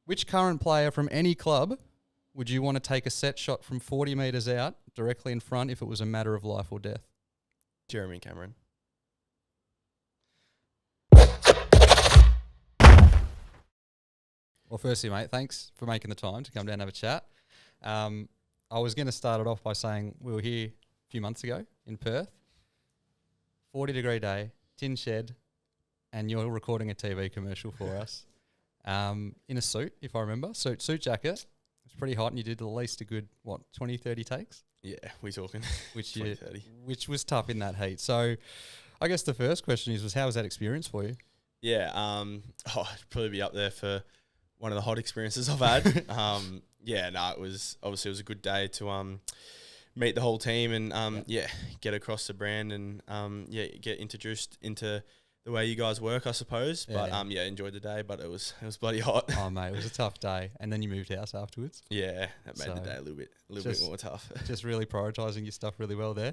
Which current player from any club would you want to take a set shot from 40 metres out directly in front if it was a matter of life or death? Jeremy Cameron. Well, firstly, mate, thanks for making the time to come down and have a chat. I was going to start it off by saying we were here a few months ago in Perth, 40-degree day, tin shed, and you're recording a TV commercial for us in a suit, if I remember. Suit jacket. It's pretty hot, and you did at least a good, 20, 30 takes? Yeah, we're talking. Which 20, 30. Which was tough in that heat. So I guess the first question was how was that experience for you? Yeah, it'd probably be up there for one of the hot experiences I've had. It was a good day to meet the whole team and get across the brand and get introduced into the way you guys work, I suppose. But enjoyed the day, but it was bloody hot. Oh mate, it was a tough day, and then you moved house afterwards. Yeah, that made the day a little bit more tough. Just really prioritising your stuff really well there,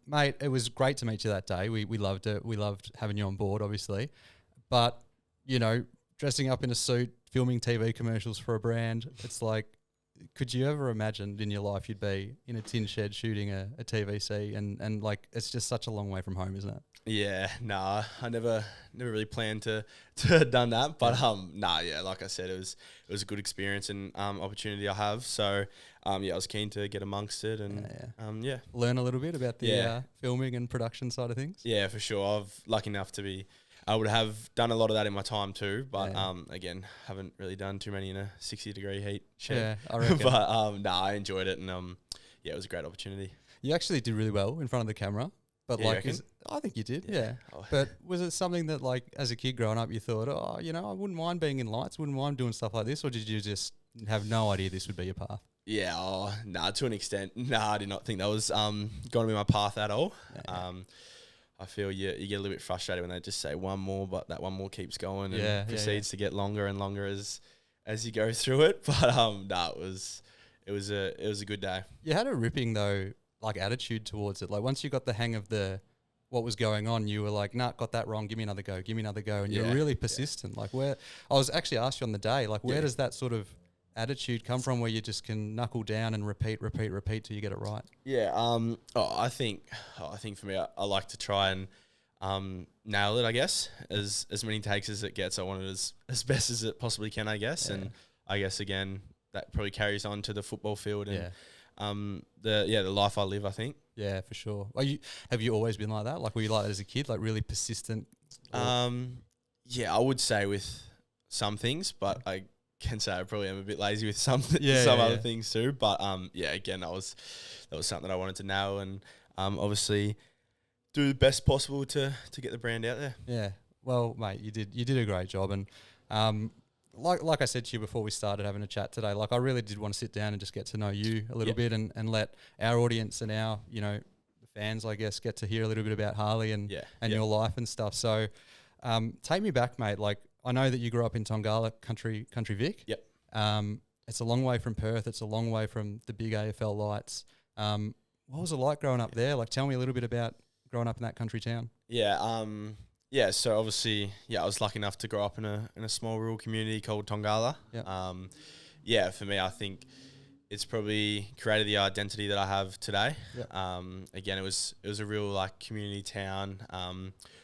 mate. It was great to meet you that day. We loved it. We loved having you on board, obviously, but dressing up in a suit, filming TV commercials for a brand, it's like, could you ever imagine in your life you'd be in a tin shed shooting a TVC and like it's just such a long way from home, isn't it? Yeah, nah, I never really planned to have done that, but like I said, it was a good experience and opportunity I have. So I was keen to get amongst it and learn a little bit about the filming and production side of things. Yeah, for sure. I've lucky enough to be. I would have done a lot of that in my time too, but again, haven't really done too many in a 60-degree heat shed. Yeah, I reckon. But I enjoyed it and it was a great opportunity. You actually did really well in front of the camera, but I think you did. Yeah. Oh. But was it something that like as a kid growing up you thought, I wouldn't mind being in lights, wouldn't mind doing stuff like this, or did you just have no idea this would be your path? Yeah, to an extent. I did not think that was going to be my path at all. Yeah. I feel you get a little bit frustrated when they just say one more, but that one more keeps going and proceeds to get longer and longer as you go through it. But it was a good day. You had a ripping though, like attitude towards it. Like once you got the hang of what was going on, you were like, nah, got that wrong. Give me another go. And you're really persistent. Like I was actually asked you on the day, like where does that sort of attitude come from where you just can knuckle down and repeat till you get it right? Yeah. I think for me, I like to try and nail it, I guess, as many takes as it gets. I want it as best as it possibly can, I guess. Yeah. And I guess again that probably carries on to the football field and the life I live, I think. Yeah, for sure. Have you always been like that? Like were you like that as a kid, like really persistent? I would say with some things, but I can say I probably am a bit lazy with some other things too. But again, that was something that I wanted to nail and obviously do the best possible to get the brand out there. Yeah. Well, mate, you did a great job, and like I said to you before we started having a chat today, like I really did want to sit down and just get to know you a little bit and let our audience and our the fans, I guess, get to hear a little bit about Harley and your life and stuff. So take me back, mate. Like I know that you grew up in Tongala, country Vic. Yep. It's a long way from Perth. It's a long way from the big AFL lights. What was it like growing up there? Like, tell me a little bit about growing up in that country town. Yeah. So obviously, I was lucky enough to grow up in a small rural community called Tongala. Yep. For me, I think it's probably created the identity that I have today. Yep. Again, it was a real like community town.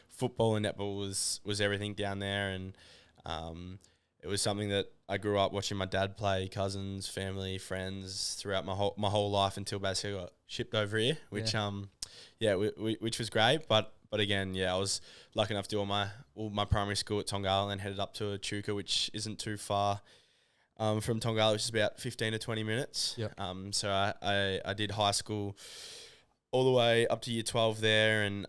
Football and netball was everything down there, and it was something that I grew up watching my dad play, cousins, family, friends throughout my whole life until basically I got shipped over here, which which was great. But again, I was lucky enough to do all my primary school at Tongala and headed up to Echuca, which isn't too far from Tongala, which is about 15 to 20 minutes. Yep. So I did high school all the way up to year 12 there, and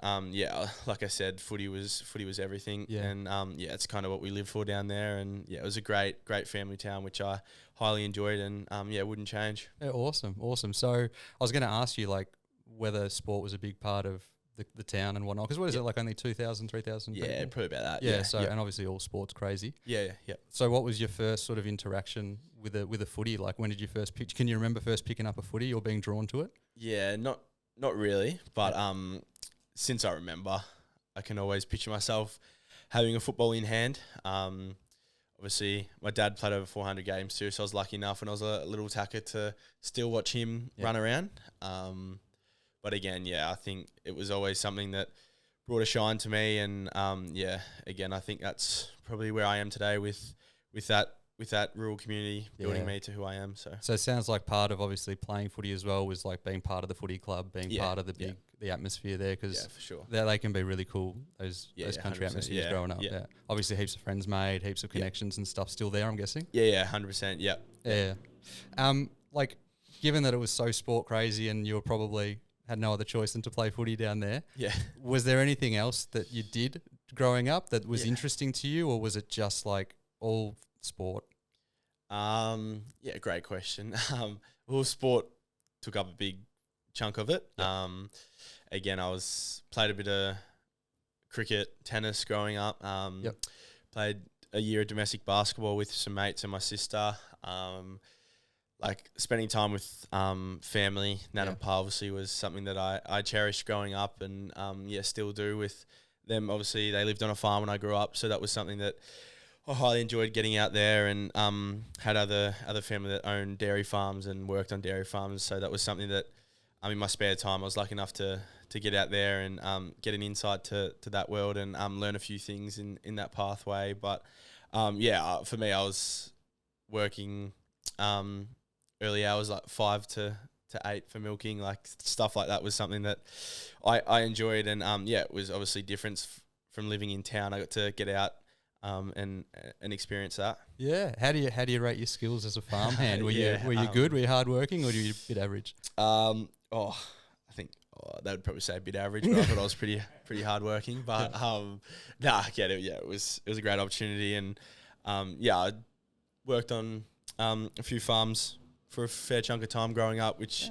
like I said, footy was everything, and it's kind of what we live for down there, and it was a great family town which I highly enjoyed, and wouldn't change. Yeah, awesome. So I was going to ask you like whether sport was a big part of the town and whatnot, because what is it, like only 2,000, 3,000 people? Yeah, probably about that. And obviously all sports crazy. Yeah. So what was your first sort of interaction with a footy? Like when did you first pitch? Can you remember first picking up a footy or being drawn to it? Yeah, not really, but since I remember, I can always picture myself having a football in hand. Obviously, obviously my dad played over 400 games too, so I was lucky enough when I was a little tacker to still watch him run around. But again, I think it was always something that brought a shine to me, and again, I think that's probably where I am today with that rural community building me to who I am. So it sounds like part of obviously playing footy as well was like being part of the footy club, being part of the the atmosphere there, because for sure they can be really cool, those country atmospheres growing up. Obviously heaps of friends made, heaps of connections and stuff still there, I'm guessing. 100%. Like, given that it was so sport crazy and you were probably had no other choice than to play footy down there, was there anything else that you did growing up that was interesting to you, or was it just like all sport? Great question. Well, sport took up a big chunk of it. Again, I played a bit of cricket, tennis growing up. Played a year of domestic basketball with some mates and my sister. Like spending time with family, Nan and Pa obviously was something that I cherished growing up, and still do with them. Obviously, they lived on a farm when I grew up, so that was something that I highly enjoyed getting out there, and had other family that owned dairy farms and worked on dairy farms. So that was something that in my spare time I was lucky enough to get out there and get an insight to that world and learn a few things in that pathway. But for me, I was working early hours, like 5 to 8 for milking, like stuff like that was something that I enjoyed, and it was obviously different from living in town. I got to get out and experience that. Yeah. How do you rate your skills as a farmhand? Were you good? Were you hardworking, or were you a bit average? I think they would probably say a bit average, but I thought I was pretty hardworking. But it was a great opportunity, and I worked on a few farms for a fair chunk of time growing up, which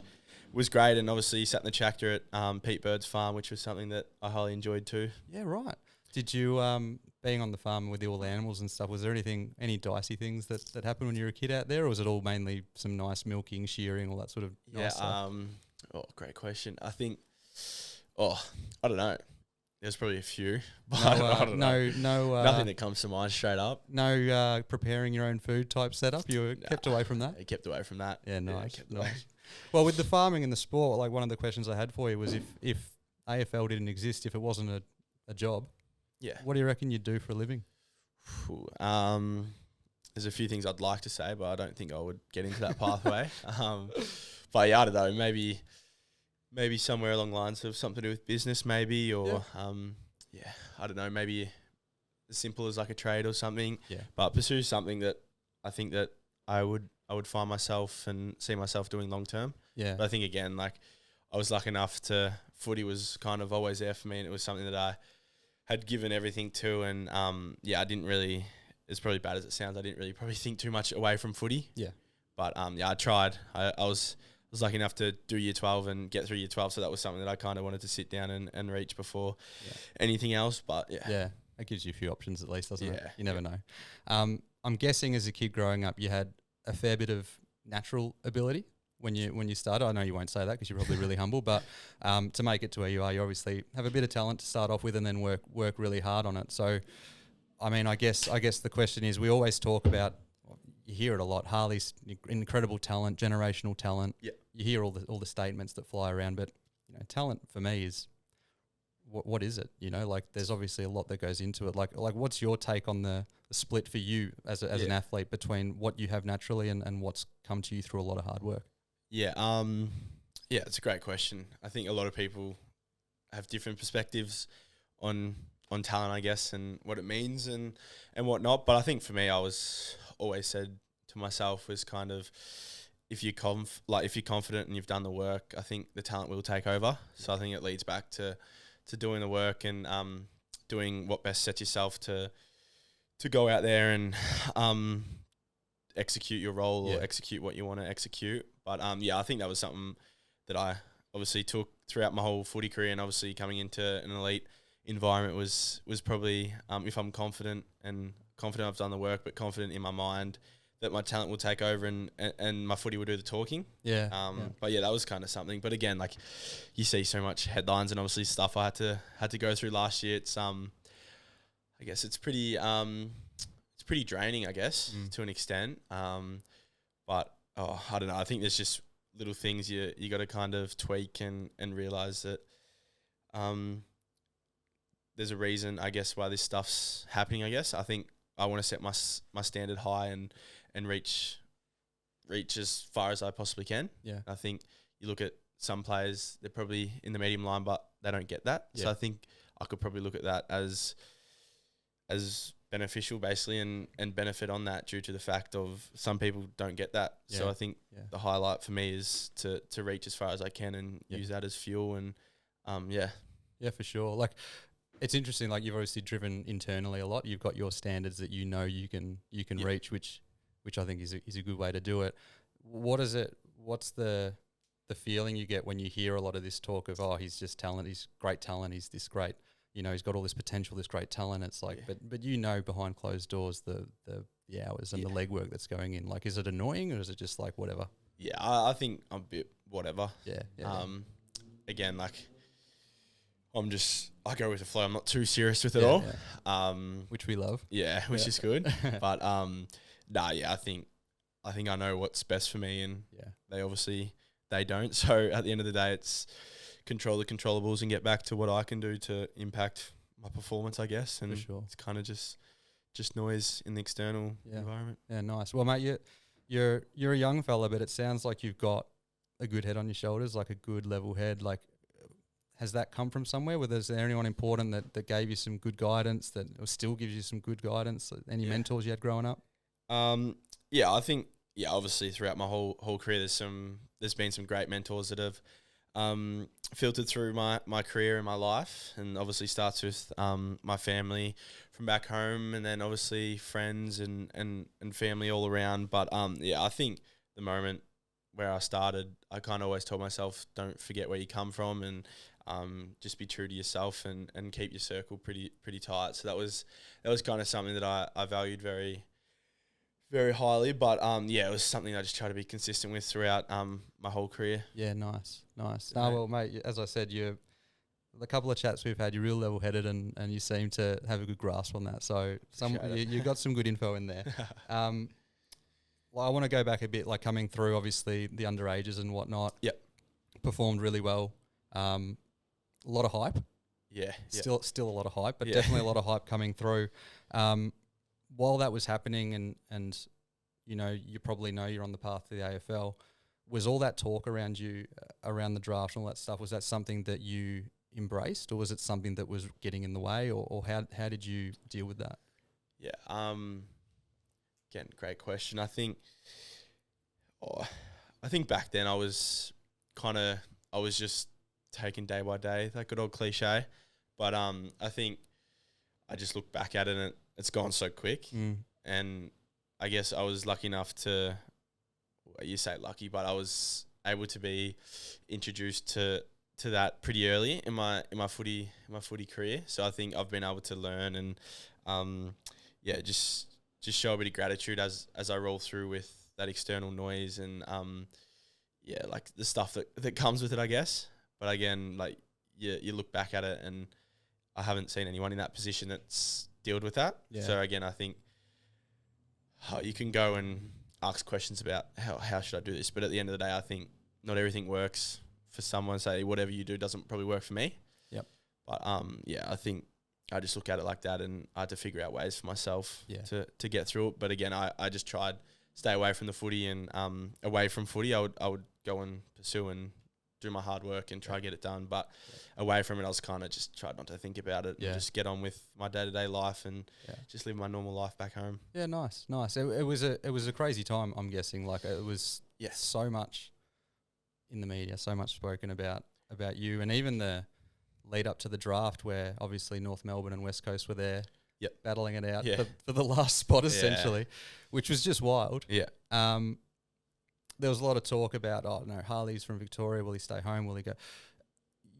was great, and obviously sat in the tractor at Pete Bird's farm, which was something that I highly enjoyed too. Yeah, right. Did you, being on the farm with all the animals and stuff, was there any dicey things that happened when you were a kid out there, or was it all mainly some nice milking, shearing, all that sort of nice stuff? Great question. I think, I don't know. There's probably a few, but I don't know. Nothing that comes to mind straight up. No preparing your own food type setup? You were kept away from that? I kept away from that. Yeah, nice. Well, with the farming and the sport, like one of the questions I had for you was if AFL didn't exist, if it wasn't a job, what do you reckon you'd do for a living? There's a few things I'd like to say, but I don't think I would get into that pathway. But I don't know, maybe somewhere along the lines of something to do with business, maybe, or I don't know, maybe as simple as like a trade or something. Yeah. But pursue something that I think that I would find myself and see myself doing long term. Yeah. But I think again, like I was lucky enough footy was kind of always there for me, and it was something that I had given everything to, and I didn't really, as probably bad as it sounds, I didn't really probably think too much away from footy. Yeah. But I tried. I was lucky enough to do year 12 and get through year 12, so that was something that I kind of wanted to sit down and reach before anything else. But yeah, that gives you a few options at least, doesn't it? You never know. I'm guessing as a kid growing up, you had a fair bit of natural ability when you started. I know you won't say that because you're probably really humble, but to make it to where you are, you obviously have a bit of talent to start off with and then work really hard on it. So, I mean, I guess the question is, we always talk about, you hear it a lot, Harley's incredible talent, generational talent. Yeah. You hear all the statements that fly around, but talent for me is what is it? Like there's obviously a lot that goes into it. Like what's your take on the split for you as an athlete between what you have naturally and what's come to you through a lot of hard work? Yeah, it's a great question. I think a lot of people have different perspectives on talent, I guess, and what it means and whatnot. But I think for me, I was always said to myself was kind of, if you're confident and you've done the work, I think the talent will take over. So I think it leads back to doing the work and doing what best sets yourself to go out there and execute your role or execute what you want to execute. But I think that was something that I obviously took throughout my whole footy career, and obviously coming into an elite environment was probably, if I'm confident I've done the work, but confident in my mind that my talent will take over and my footy will do the talking. Yeah. But that was kind of something. But again, like you see so much headlines and obviously stuff I had to go through last year. It's I guess it's pretty pretty draining, I guess, to an extent. But I don't know. I think there's just little things you got to kind of tweak and realize that there's a reason, I guess, why this stuff's happening. I guess I think I want to set my standard high and reach as far as I possibly can. Yeah, I think you look at some players, they're probably in the medium line, but they don't get that. Yeah. So I think I could probably look at that as beneficial, basically, and benefit on that due to the fact of some people don't get that. Yeah. So I think the highlight for me is to reach as far as I can and use that as fuel. And yeah, for sure. Like, it's interesting. Like, you've obviously driven internally a lot. You've got your standards that you know you can reach, which I think is a good way to do it. What's the feeling you get when you hear a lot of this talk of, oh, he's just talent, he's great talent, he's this great, he's got all this potential, this great talent. It's like, but behind closed doors, the hours and the legwork that's going in. Like, is it annoying or is it just like whatever? Yeah, I think I'm a bit whatever. Yeah. Again, like, I go with the flow. I'm not too serious with it all. Yeah. Which we love. Yeah, which is good. But I think I know what's best for me, and they don't. So at the end of the day, it's control the controllables and get back to what I can do to impact my performance, I guess. And it's kind of just noise in the external environment. Yeah, nice. Well, mate, you're a young fella, but it sounds like you've got a good head on your shoulders, like a good level head. Like, has that come from somewhere? Was there anyone important that gave you some good guidance, that still gives you some good guidance? Any mentors you had growing up? I think obviously throughout my whole career, there's been some great mentors that have filtered through my career and my life, and obviously starts with my family from back home, and then obviously friends and family all around. But I think the moment where I started, I kind of always told myself, don't forget where you come from, and just be true to yourself and keep your circle pretty tight. So that was kind of something that I valued very, very highly. But it was something I just try to be consistent with throughout my whole career. Yeah, nice. Well, mate, as I said, the couple of chats we've had, you're real level-headed and you seem to have a good grasp on that. So you got some good info in there. Well, I want to go back a bit, like coming through, obviously, the underages and whatnot. Yep. Performed really well. A lot of hype. Yeah. Still a lot of hype, but definitely a lot of hype coming through. While that was happening and you probably know you're on the path to the AFL, was all that talk around you, around the draft and all that stuff, was that something that you embraced, or was it something that was getting in the way, or how did you deal with that? Yeah. Again, great question. I think back then I was just taking day by day, that good old cliche. But I think I just look back at it and it's gone so quick. And I guess I was lucky enough to, you say lucky, but I was able to be introduced to that pretty early in my footy career. So I think I've been able to learn and just show a bit of gratitude as I roll through with that external noise and like the stuff that comes with it, I guess. But again, like you look back at it and I haven't seen anyone in that position that's dealt with that. Yeah. So again, I think you can go and ask questions about how should I do this, but at the end of the day, I think not everything works for someone. Say whatever you do doesn't probably work for me. Yep. But I think I just look at it like that, and I had to figure out ways for myself to get through it. But again, I just tried stay away from the footy and away from footy. I would go and pursue and do my hard work and try to get it done. But away from it, I was kind of just tried not to think about it and just get on with my day-to-day life and just live my normal life back home. Yeah, nice. It was a crazy time, I'm guessing. Like it was so much in the media, so much spoken about you, and even the lead up to the draft where obviously North Melbourne and West Coast were there battling it out for the last spot essentially, which was just wild. Yeah. There was a lot of talk about, Harley's from Victoria, will he stay home, will he go?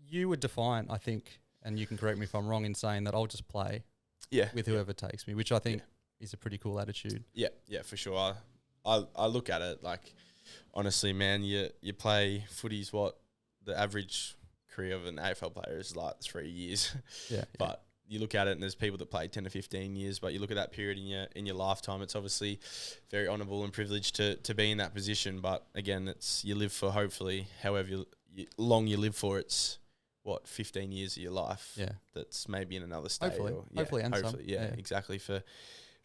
You would define, I think, and you can correct me if I'm wrong in saying that I'll just play with whoever takes me, which I think is a pretty cool attitude. Yeah, for sure. I look at it like, honestly, man, you play footy's what the average career of an AFL player is like 3 years. Yeah. But you look at it and there's people that play 10 to 15 years, but you look at that period in your lifetime, it's obviously very honourable and privileged to be in that position. But again, it's you live for, hopefully, however long you live for, it's what, 15 years of your life. Yeah. That's maybe in another state. Hopefully, and some. Yeah, exactly, for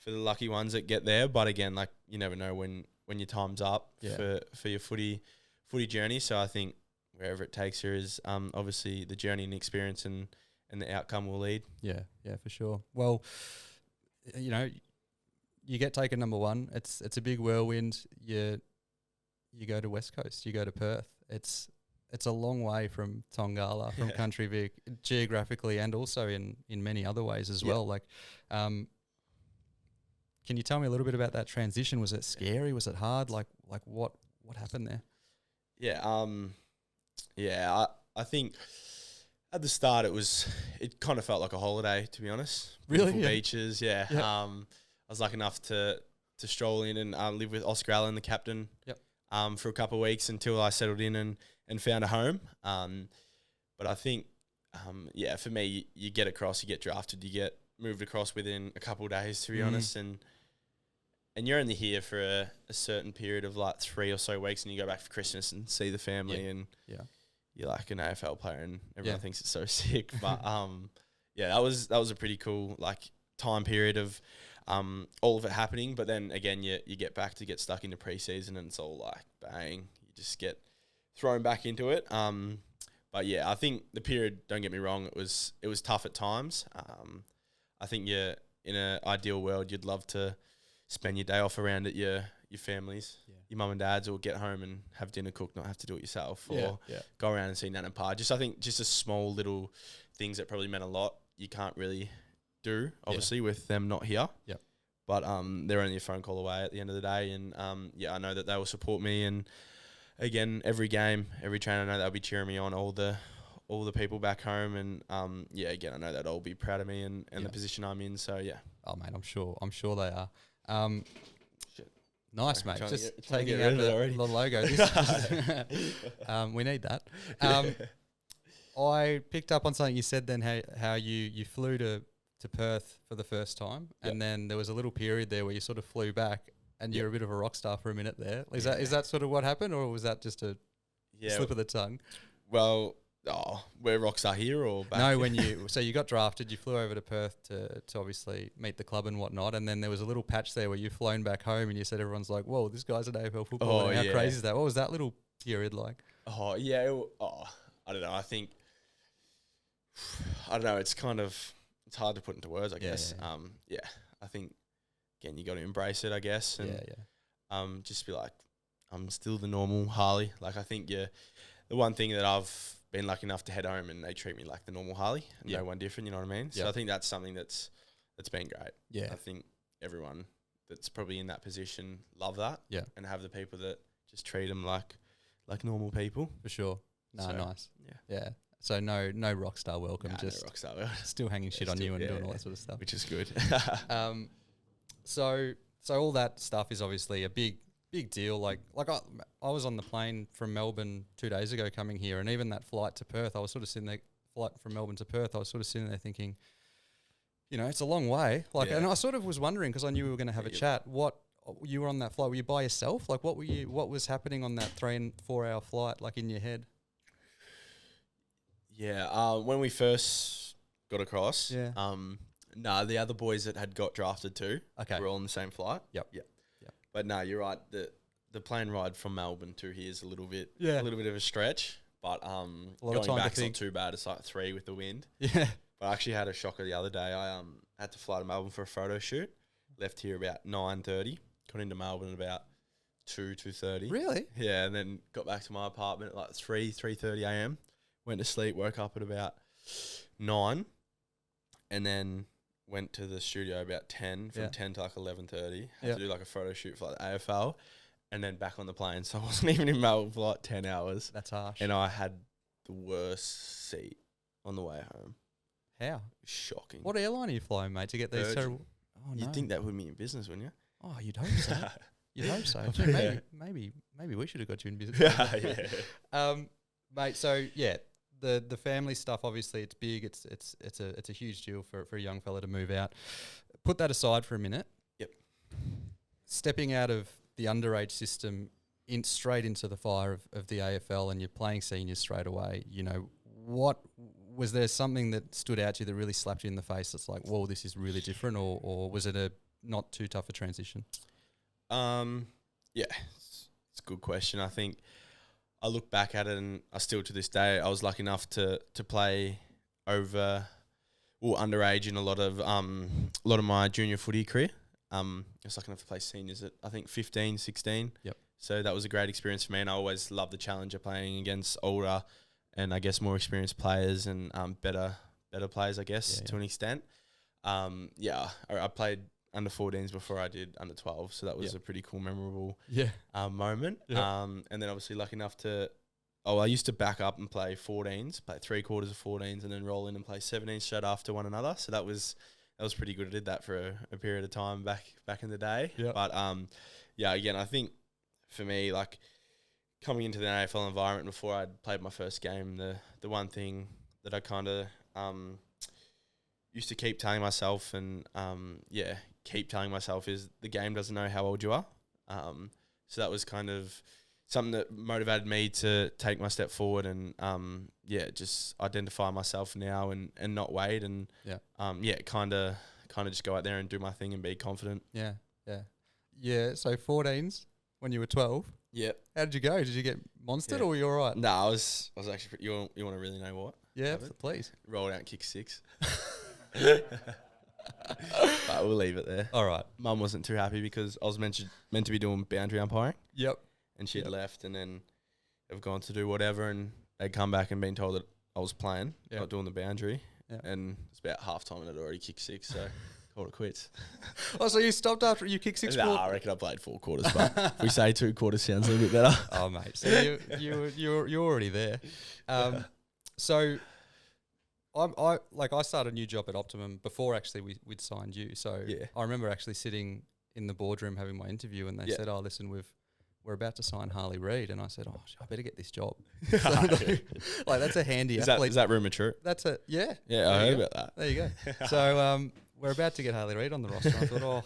the lucky ones that get there. But again, like, you never know when your time's up for your footy journey. So I think wherever it takes you is obviously the journey and experience and the outcome will lead. Yeah, for sure. Well, you know, you get taken number one. It's a big whirlwind. You go to West Coast. You go to Perth. It's a long way from Tongala, from Country Vic, geographically and also in many other ways as well. Like, can you tell me a little bit about that transition? Was it scary? Was it hard? Like what happened there? Yeah, I think at the start it kind of felt like a holiday, to be honest. Really? Beautiful beaches, yeah. I was lucky enough to stroll in and live with Oscar Allen, the captain, for a couple of weeks until I settled in and found a home. But I think, for me, you get across, you get drafted, you get moved across within a couple of days, to be honest, and you're only here for a certain period of like 3 or so weeks, and you go back for Christmas and see the family, and you're like an AFL player, and everyone thinks it's so sick. But that was a pretty cool like time period of all of it happening. But then again, you get back to get stuck into preseason, and it's all like bang, you just get thrown back into it. But yeah, I think the period, don't get me wrong, it was tough at times. I think in an ideal world, you'd love to spend your day off around at your families, your mum and dad's, or get home and have dinner cooked, not have to do it yourself, or go around and see Nan and Pa. I think just a small little things that probably meant a lot, you can't really do, obviously, with them not here. Yep. But they're only a phone call away at the end of the day, and I know that they will support me. And again, every game, every trainer, I know they'll be cheering me on, all the people back home, and again, I know that they'll be proud of me and the position I'm in. So yeah. Oh mate, I'm sure they are. Nice, mate. Just taking out the logo. We need that. I picked up on something you said then, how you flew to Perth for the first time, and then there was a little period there where you sort of flew back, and you're a bit of a rock star for a minute there. Is that sort of what happened, or was that just a slip of the tongue? Well, we're rockstar here or back? No, so you got drafted, you flew over to Perth to obviously meet the club and whatnot, and then there was a little patch there where you flown back home and you said everyone's like, whoa, this guy's an AFL footballer. How crazy is that? What was that little period like? I don't know. I don't know. It's hard to put into words, I guess. I think, again, you got to embrace it, I guess. And just be like, I'm still the normal Harley. Like, I think the one thing that I've been lucky enough to head home and they treat me like the normal Harley, no one different, you know what I mean? So I think that's something that's been great. Yeah. I think everyone that's probably in that position love that. Yeah. And have the people that just treat them like normal people. For sure. Nice. Yeah. So no rock star welcome, just no rock star welcome. Still hanging shit on you and doing all that sort of stuff. Which is good. So all that stuff is obviously a big deal. Like I was on the plane from Melbourne 2 days ago coming here, and even that flight to Perth, I was sort of sitting there, flight from Melbourne to Perth, I was sort of sitting there thinking, it's a long way. And I sort of was wondering, because I knew we were going to have a chat, what you were on that flight, were you by yourself? Like what was happening on that 3 and 4 hour flight, like in your head? Yeah, when we first got across, the other boys that had got drafted too were all on the same flight. Yep. But no, you're right. The plane ride from Melbourne to here is a little bit of a stretch. But going back's not too bad. It's like 3 with the wind. Yeah. But I actually had a shocker the other day. I had to fly to Melbourne for a photo shoot. Left here about 9:30. Got into Melbourne at about 2:30. Really? Yeah, and then got back to my apartment at like 3:30 a.m. Went to sleep, woke up at about 9, and then went to the studio about 10, from 10 to like 11:30. Had to do like a photo shoot for like the AFL, and then back on the plane. So I wasn't even in Melbourne for like 10 hours. That's harsh. And I had the worst seat on the way home. How? Shocking. What airline are you flying, mate, to get these terrible... Oh, no. You'd think that would be in business, wouldn't you? Oh, you'd hope so. You'd hope so. Maybe we should have got you in business. Yeah. Mate, so the family stuff, obviously it's big. It's a huge deal for a young fella to move out. Put that aside for a minute. Yep. Stepping out of the underage system straight into the fire of the AFL, and you're playing seniors straight away. You know, what was there something that stood out to you that really slapped you in the face? That's like, whoa, this is really different, or was it a not too tough a transition? Yeah, it's a good question. I think I look back at it, and I still to this day, I was lucky enough to play underage in a lot of my junior footy career. I was lucky enough to play seniors at I think 15, 16. Yep. So that was a great experience for me, and I always loved the challenge of playing against older and I guess more experienced players and better players, I guess, to an extent. I played under 14s before I did under 12, so that was a pretty cool, memorable moment. Yep. And then obviously lucky enough to, I used to back up and play 14s, play 3/4 of 14s, and then roll in and play 17s straight after one another. So that was pretty good. I did that for a period of time back in the day. Yep. But again, I think for me, like coming into the AFL environment before I'd played my first game, the one thing that I kind of used to keep telling myself and keep telling myself is the game doesn't know how old you are. So that was kind of something that motivated me to take my step forward and just identify myself now and not wait and kind of just go out there and do my thing and be confident. Yeah. So 14s when you were 12. Yeah. How did you go? Did you get monstered or were you all right? No, I was actually. You want to really know what? Yeah, please. Rolled out and kicked 6. But we'll leave it there. All right. Mum wasn't too happy because I was meant to be doing boundary umpiring. Yep. And she had left, and then have gone to do whatever, and they'd come back and been told that I was playing, not doing the boundary, and it's about half time and I'd already kicked 6, so called it quits. Oh, so you stopped after you kicked 6 quarters? I reckon I played 4 quarters, but if we say 2 quarters sounds a little bit better. Oh, mate. So you're already there. So I started a new job at Optimum before actually we'd signed you. So I remember actually sitting in the boardroom having my interview, and they said, "Oh, listen, we're about to sign Harley Reid," and I said, "Oh, I better get this job." So, like that's a handy athlete. Is that rumour true? That's a Yeah, I heard about that. There you go. So we're about to get Harley Reid on the roster. I thought, oh,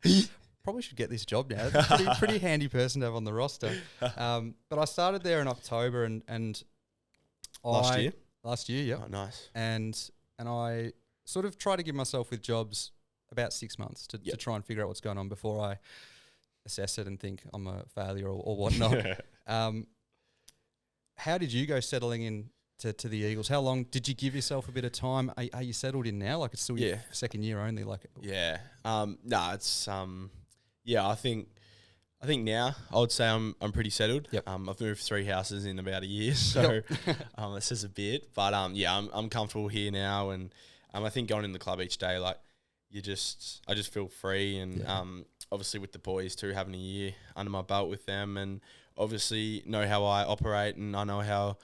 gee, probably should get this job now. It's a pretty handy person to have on the roster. But I started there in October, and Last year, yeah. Oh, nice. And I sort of try to give myself with jobs about 6 months to try and figure out what's going on before I assess it and think I'm a failure or whatnot. How did you go settling in to the Eagles? How long did you give yourself a bit of time? Are you settled in now? Like it's still your second year only. Like it's I think now I would say I'm pretty settled. Yep. I've moved 3 houses in about a year, so it says a bit. But I'm comfortable here now, and I think going in the club each day, like I just feel free, and obviously with the boys too, having a year under my belt with them, and obviously know how I operate, and I know how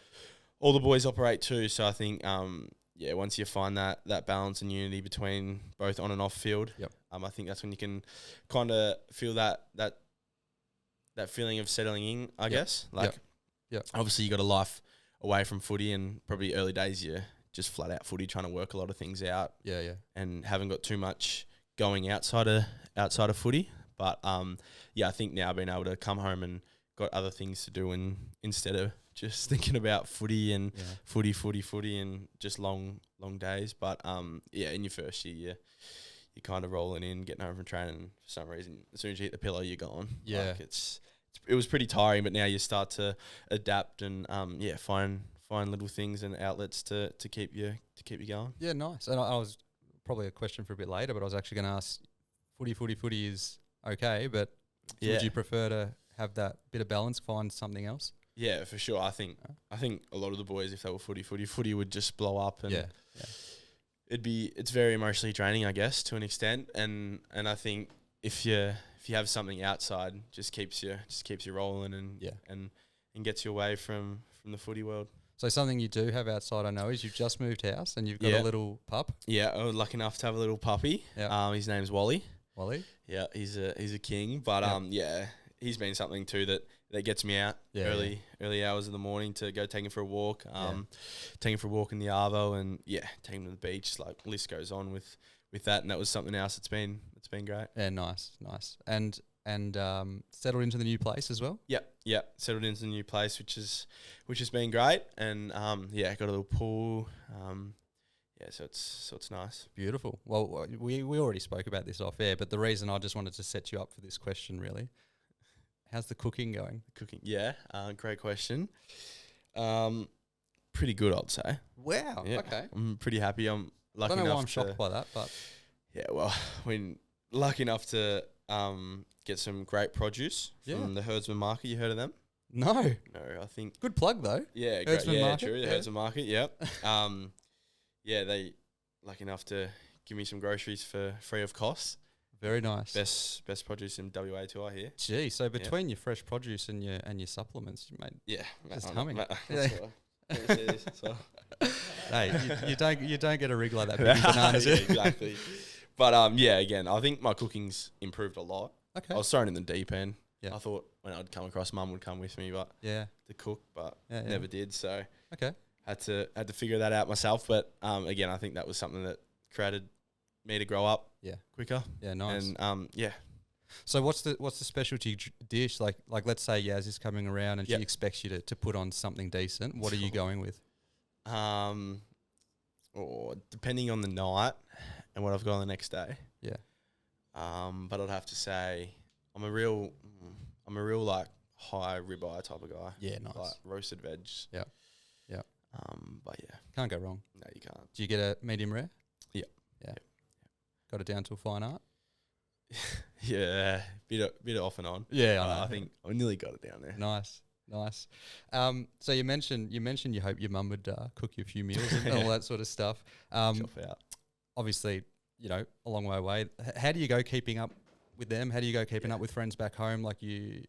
all the boys operate too. So I think once you find that balance and unity between both on and off field, I think that's when you can kind of feel that feeling of settling in, I guess. Like, obviously you got a life away from footy, and probably early days you're just flat out footy, trying to work a lot of things out. And haven't got too much going outside of footy. But I think now being able to come home and got other things to do, and instead of just thinking about footy and footy and just long days. But in your first year, you're kind of rolling in, getting home from training. For some reason, as soon as you hit the pillow, you're gone. Like it was pretty tiring, but now you start to adapt and find little things and outlets to keep you going. Yeah, nice. And I was probably a question for a bit later, but I was actually going to ask, footy is okay, but would you prefer to have that bit of balance, find something else? Yeah, for sure. I think a lot of the boys, if they were footy would just blow up, and it's very emotionally draining, I guess, to an extent. And I think if you have something outside, just keeps you rolling and gets you away from the footy world. So something you do have outside, I know, is you've just moved house and you've got a little pup. Yeah, I was lucky enough to have a little puppy. His name's Wally. Wally? Yeah, he's a king. But he's been something too that gets me out early hours of the morning to go take him for a walk. Take him for a walk in the Arvo, and take him to the beach. Like, list goes on with that, and that was something else. It's been great. Yeah, nice. And settled into the new place as well. Yeah, settled into the new place, which has been great, and got a little pool. So it's nice. Beautiful. Well, we already spoke about this off air, but the reason I just wanted to set you up for this question, really, how's the cooking going? Great question. Pretty good, I'd say. Wow. Yeah, okay. I'm pretty happy. I'm lucky I don't know enough why I'm shocked by that, but we're lucky enough to get some great produce from the Herdsman Market. You heard of them? No, I think good plug though. Yeah, Herdsman Market. True. The Herdsman Market. Yep. They lucky enough to give me some groceries for free of cost. Very nice. Best produce in WA too, I hear. Gee, so between your fresh produce and your supplements, you made just humming. Hey, you don't get a rig like that. Bananas. Exactly. But again, I think my cooking's improved a lot. Okay. I was thrown in the deep end. Yeah. I thought when I'd come across, Mum would come with me, but to cook, but never did. So had to figure that out myself. But again, I think that was something that created me to grow up quicker. Yeah, nice. And So what's the specialty dish? Like let's say Yaz is coming around and she expects you to put on something decent. What are you going with? Or depending on the night and what I've got on the next day. Yeah. But I'd have to say I'm a real like high ribeye type of guy. Yeah, nice. Like roasted veg. Yeah. But can't go wrong. No, you can't. Do you get a medium rare? Yeah. Got it down to a fine art. Yeah, bit of off and on. Yeah, I think I nearly got it down there. Nice. So you mentioned you hope your mum would cook you a few meals and all that sort of stuff. Chop out. Obviously, a long way away. How do you go keeping up with them? How do you go keeping up with friends back home? Like, you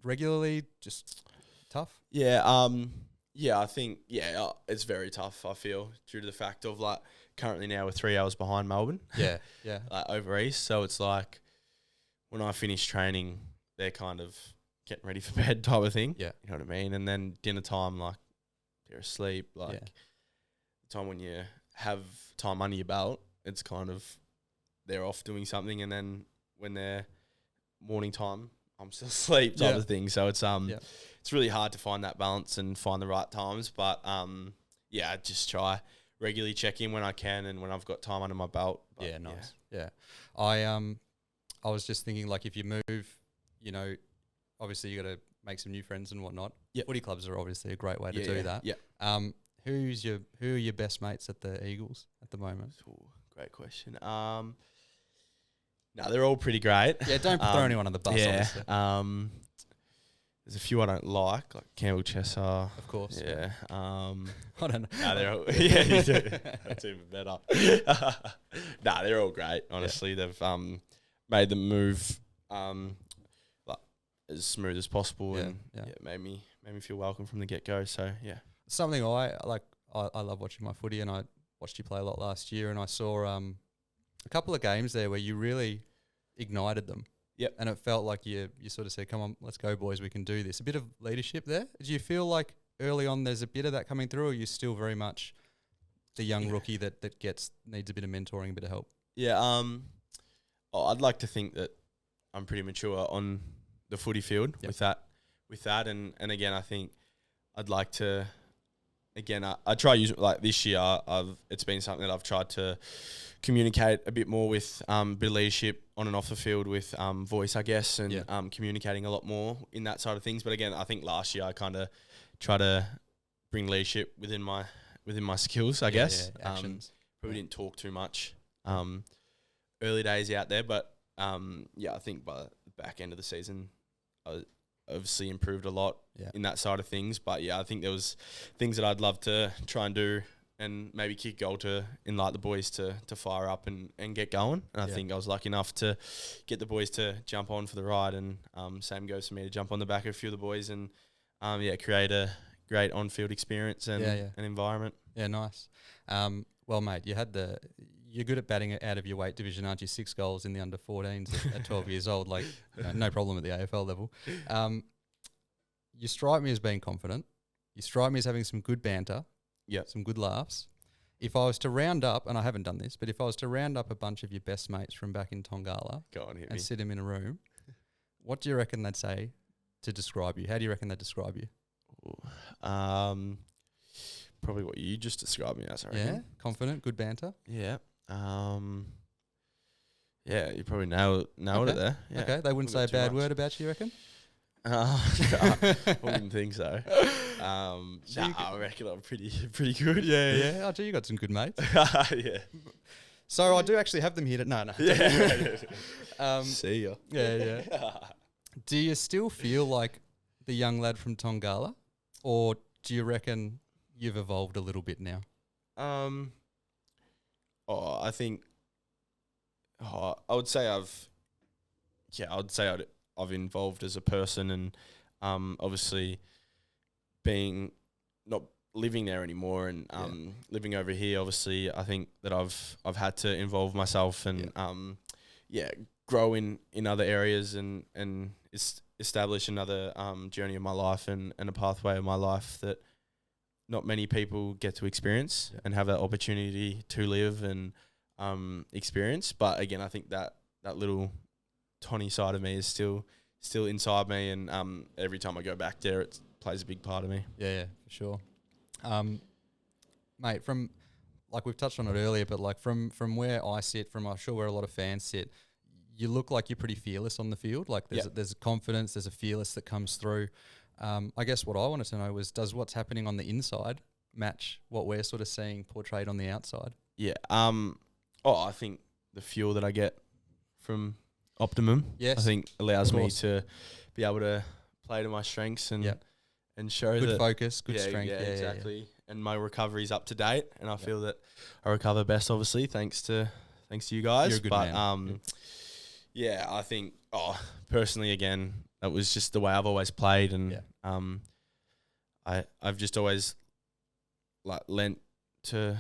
regularly just tough? I think it's very tough. I feel due to the fact of like currently now we're 3 hours behind Melbourne. Yeah. Like over east, so it's like when I finish training, they're kind of getting ready for bed type of thing. Yeah, you know what I mean. And then dinner time, like they're asleep. Like the time when you have time under your belt, it's kind of they're off doing something, and then when they're morning time, I'm still asleep type of thing. So it's it's really hard to find that balance and find the right times. But I just try regularly check in when I can and when I've got time under my belt. But nice. Yeah. I was just thinking, like, if you move, obviously you got to make some new friends and whatnot. Footy clubs are obviously a great way to do that. Who are your best mates at the Eagles at the moment? Ooh, great question. No, they're all pretty great. Yeah, don't throw anyone on the bus. Obviously. There's a few I don't like Campbell Chessar. Of course. Yeah. I don't know. Nah, they're all, you do. That's even better. Nah, they're all great. Honestly, they've made the move like as smooth as possible, and made me feel welcome from the get go. So something I like. I love watching my footy, and I watched you play a lot last year, and I saw a couple of games there where you really ignited them. Yep. And it felt like you sort of said, come on, let's go, boys, we can do this. A bit of leadership there. Do you feel like early on there's a bit of that coming through, or are you still very much the young rookie that needs a bit of mentoring, a bit of help? Yeah. I'd like to think that I'm pretty mature on the footy field with that. And again, I think I'd like to, I try using like this year. It's been something that I've tried to communicate a bit more with a bit of leadership on and off the field with voice, I guess, and communicating a lot more in that side of things. But again, I think last year I kind of try to bring leadership within my skills, I guess. Actions. Probably didn't talk too much early days out there, but I think by the back end of the season, I obviously improved a lot in that side of things. But I think there was things that I'd love to try and do and maybe kick goal to enlighten the boys to fire up and get going. And I think I was lucky enough to get the boys to jump on for the ride, and same goes for me to jump on the back of a few of the boys and create a great on-field experience and an environment. Yeah, nice. Well, mate, you're good at batting it out of your weight division, aren't you? 6 goals in the under 14s at 12 years old, like no problem at the AFL level. You strike me as being confident. You strike me as having some good banter, some good laughs. If I was to round up, and I haven't done this, but if I was to round up a bunch of your best mates from back in Tongala and sit them in a room, what do you reckon they'd say to describe you? How do you reckon they'd describe you? Probably what you just described me as, I reckon. Yeah, confident, good banter. Yeah. Yeah, you probably nailed it there. Yeah. Okay, they wouldn't say a bad word about you, you reckon? I wouldn't think so. I reckon I'm pretty good. Yeah. Oh, gee, you got some good mates. Yeah. So I do actually have them here. No. Yeah. See ya. Yeah. Do you still feel like the young lad from Tongala, or do you reckon you've evolved a little bit now? I think. I would say I've evolved as a person, and obviously being not living there anymore and living over here. Obviously, I think that I've had to involve myself and grow in other areas and establish another journey of my life and a pathway of my life that not many people get to experience and have that opportunity to live and experience. But again, I think that little tiny side of me is still inside me, and every time I go back there, it plays a big part of me. Yeah, for sure. Mate, from like we've touched on it earlier, but like from where I sit, from I'm sure where a lot of fans sit, you look like you're pretty fearless on the field. Like there's a confidence, there's a fearless that comes through. I guess what I wanted to know was, does what's happening on the inside match what we're sort of seeing portrayed on the outside? Yeah. I think the fuel that I get from Optimum, I think allows me to be able to play to my strengths and show good focus, good strength. Yeah, exactly. Yeah. And my recovery's up to date, and I feel that I recover best, obviously, thanks to you guys. You're a good man. I think personally, again, that was just the way I've always played, and I've just always like lent to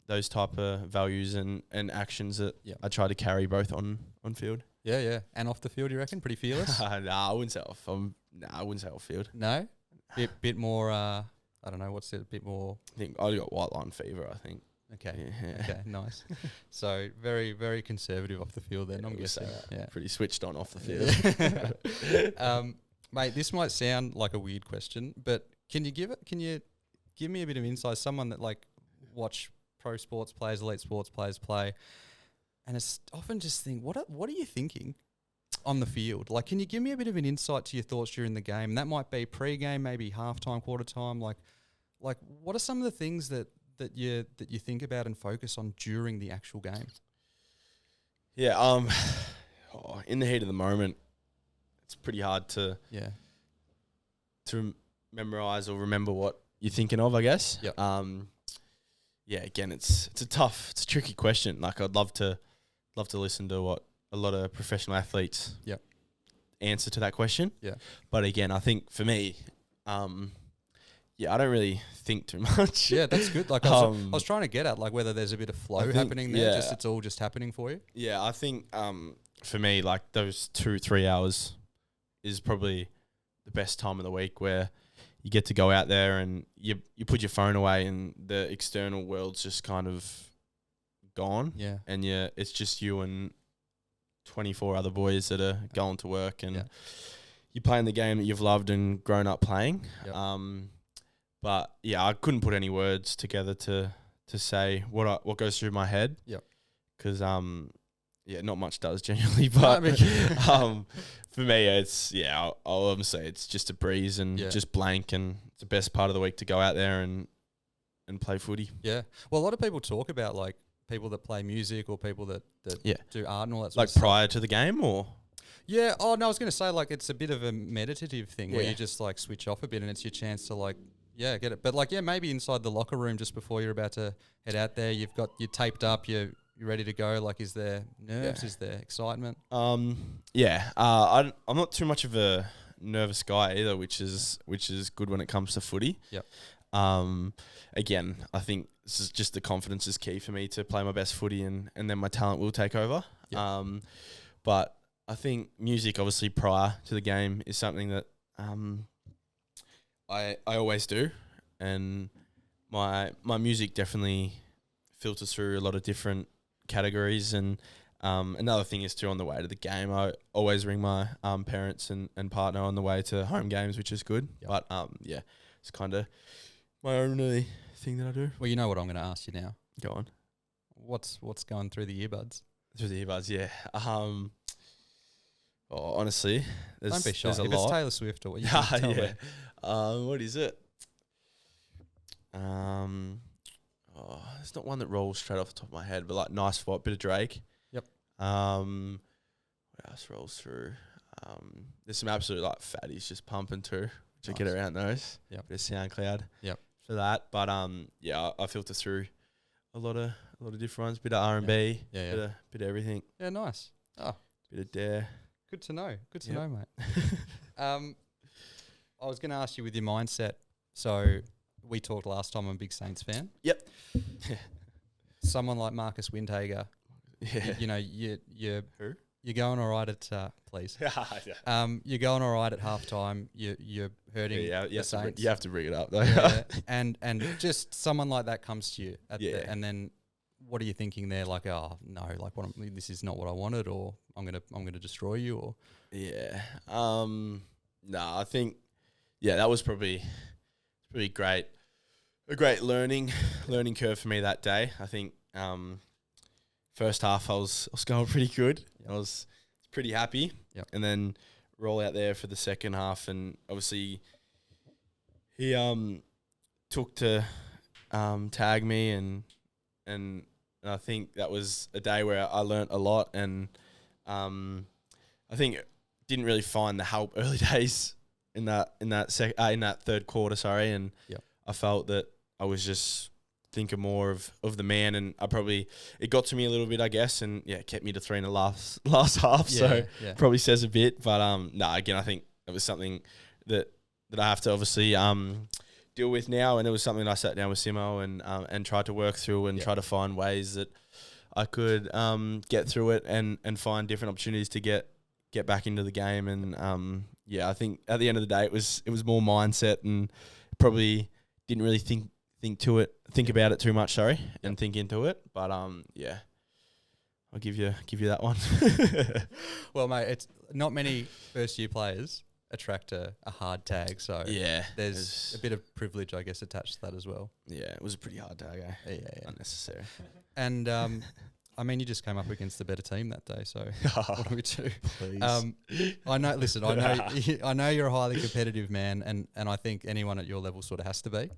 those type of values and actions that I try to carry both on field. Yeah. And off the field, you reckon? Pretty fearless? I wouldn't say off. I wouldn't say off field. No? Bit more, I don't know, what's it, a bit more? I think I got white line fever, I think. Okay. Yeah. Okay, nice. So very, very conservative off the field then, I'm guessing. Pretty switched on off the field. Mate, this might sound like a weird question, but can you give me a bit of insight? Someone that like watch pro sports players, elite sports players play, and it's often just think, what are you thinking on the field? Like, can you give me a bit of an insight to your thoughts during the game? And that might be pre-game, maybe halftime, quarter time. Like what are some of the things that you think about and focus on during the actual game? Yeah, in the heat of the moment, it's pretty hard to memorize or remember what you're thinking of, I guess. Yep. Again, it's a tricky question. Like, I'd love to listen to what a lot of professional athletes answer to that question. Yeah. But again, I think for me, I don't really think too much. Yeah, that's good. Like I was trying to get at like whether there's a bit of flow happening there, just it's all just happening for you. Yeah, I think for me, like those 2-3 hours is probably the best time of the week where you get to go out there and you put your phone away and the external world's just kind of gone. Yeah. And it's just you and 24 other boys that are going to work and you're playing the game that you've loved and grown up playing. Yep. But I couldn't put any words together to say what goes through my head. Yep. Because not much does genuinely. But for me, it's I'll say it's just a breeze and just blank, and it's the best part of the week to go out there and play footy. Yeah. Well, a lot of people talk about like people that play music or people that do art and all that sort like of stuff. Prior to the game or. Yeah. Oh no, I was going to say like it's a bit of a meditative thing where you just like switch off a bit and it's your chance to like. Yeah, get it. But like, maybe inside the locker room just before you're about to head out there, you're taped up, you're ready to go. Like, is there nerves? Is there excitement? I'm not too much of a nervous guy either, which is good when it comes to footy. Yep. Again, I think this is just the confidence is key for me to play my best footy, and then my talent will take over. Yep. But I think music, obviously, prior to the game is something that I always do, and my music definitely filters through a lot of different categories. And another thing is too, on the way to the game, I always ring my parents and partner on the way to home games, which is good. Yep. But yeah, it's kind of my only thing that I do. Well, you know what I'm going to ask you now. Go on. What's going through the earbuds? Through the earbuds, yeah. Honestly, Don't be shy. there's a If lot. it's Taylor Swift or what, you can tell me. What is it? It's not one that rolls straight off the top of my head, but like Nice Spot, bit of Drake. Yep. What else rolls through? There's some absolute like fatties just pumping too, which I get around those. Yep. Bit of SoundCloud. Yep. For that, but yeah, I filter through a lot of different ones. Bit of R&B. Yeah. Bit of everything. Yeah, nice. Oh, Bit of Dare. good to know. Good to Yep. know, mate. I was going to ask you with your mindset. So we talked last time. I'm a big Saints fan. Yep. Someone like Marcus Windhager, Yeah. you know, you're Who? you're going all right at please. Yeah. You're going all right at halftime. You're hurting Yeah, the Saints. you have to bring it up though. Yeah, and just someone like that comes to you, and then what are you thinking there? Like, oh no, like this is not what I wanted, or I'm gonna destroy you, or Yeah. No, I think that was probably great. A great learning curve for me that day. I think first half I was going pretty good. Yep. I was pretty happy. Yep. And then roll out there for the second half, and obviously he took to tag me, and I think that was a day where I learnt a lot, and I think didn't really find the help early days in that third quarter, sorry, and Yep. I felt that I was just thinking more of the man, and it got to me a little bit, I guess, and it kept me to 3 in the last half, so probably says a bit, but again, I think it was something that I have to obviously deal with now, and it was something I sat down with Simo and tried to work through and try to find ways that I could get through it and find different opportunities to get back into the game, and I think at the end of the day it was more mindset, and probably didn't really think about it too much, and think into it, but I'll give you that one. Well, mate, it's not many first year players attract a hard tag, so there's a bit of privilege, I guess, attached to that as well. Yeah, it was a pretty hard tag, Yeah. unnecessary. And I mean, you just came up against the better team that day, so what do we do? Please. I know. Listen, I know you're a highly competitive man, and I think anyone at your level sort of has to be.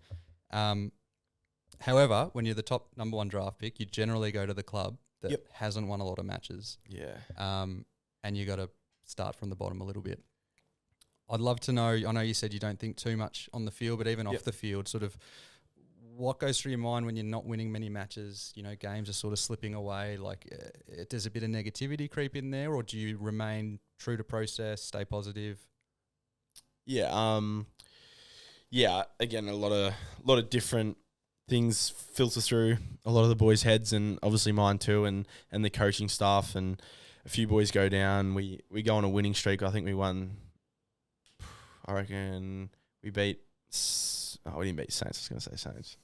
However, when you're the top number 1 draft pick, you generally go to the club that hasn't won a lot of matches. Yeah. And you got to start from the bottom a little bit. I'd love to know. I know you said you don't think too much on the field, but even off the field, sort of, what goes through your mind when you're not winning many matches? You know, games are sort of slipping away. Like, does a bit of negativity creep in there, or do you remain true to process, stay positive? Yeah. Again, a lot of different things filter through a lot of the boys' heads, and obviously mine too, and the coaching staff, and a few boys go down. We go on a winning streak. I think we won. I reckon we beat. We didn't beat Saints. I was going to say Saints.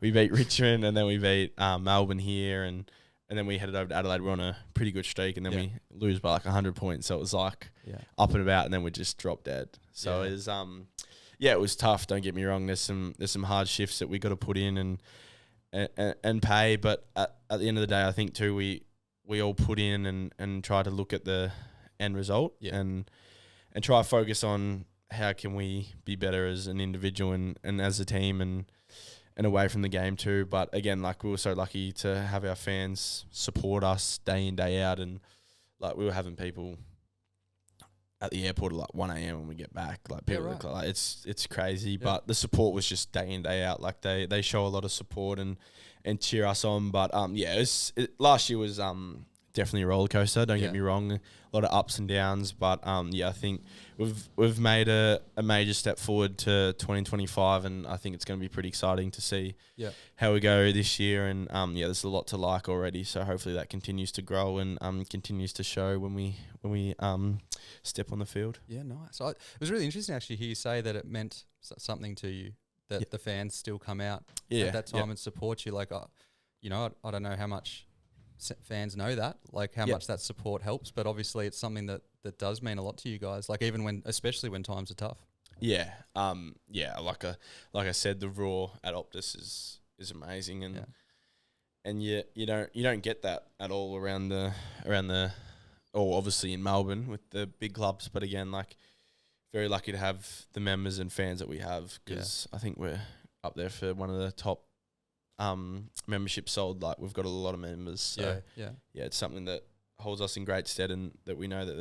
We beat Richmond, and then we beat Melbourne here, and then we headed over to Adelaide. We're on a pretty good streak, and then we lose by like 100 points. So it was like up and about, and then we just dropped dead. So it was it was tough. Don't get me wrong. There's some hard shifts that we got to put in and pay. But at the end of the day, I think too we all put in and try to look at the end result and try to focus on how can we be better as an individual and as a team and away from the game too. But again, like, we were so lucky to have our fans support us day in, day out, and like, we were having people at the airport at like 1 a.m. when we get back. Like, people like, it's crazy. But the support was just day in, day out. Like, they show a lot of support and cheer us on. But last year was definitely a roller coaster. Don't get me wrong, a lot of ups and downs, but I think we've made a major step forward to 2025, and I think it's going to be pretty exciting to see how we go this year. And there's a lot to like already, so hopefully that continues to grow and continues to show when we step on the field. Yeah, nice. So it was really interesting actually hear you say that it meant something to you that the fans still come out at that time and support you. Like, I don't know how much fans know that, like how much that support helps, but obviously it's something that does mean a lot to you guys, like especially when times are tough. Like I said, the roar at Optus is amazing, and you don't get that at all around the obviously in Melbourne with the big clubs, but again, like, very lucky to have the members and fans that we have, because I think we're up there for one of the top memberships sold. Like, we've got a lot of members, so it's something that holds us in great stead, and that we know that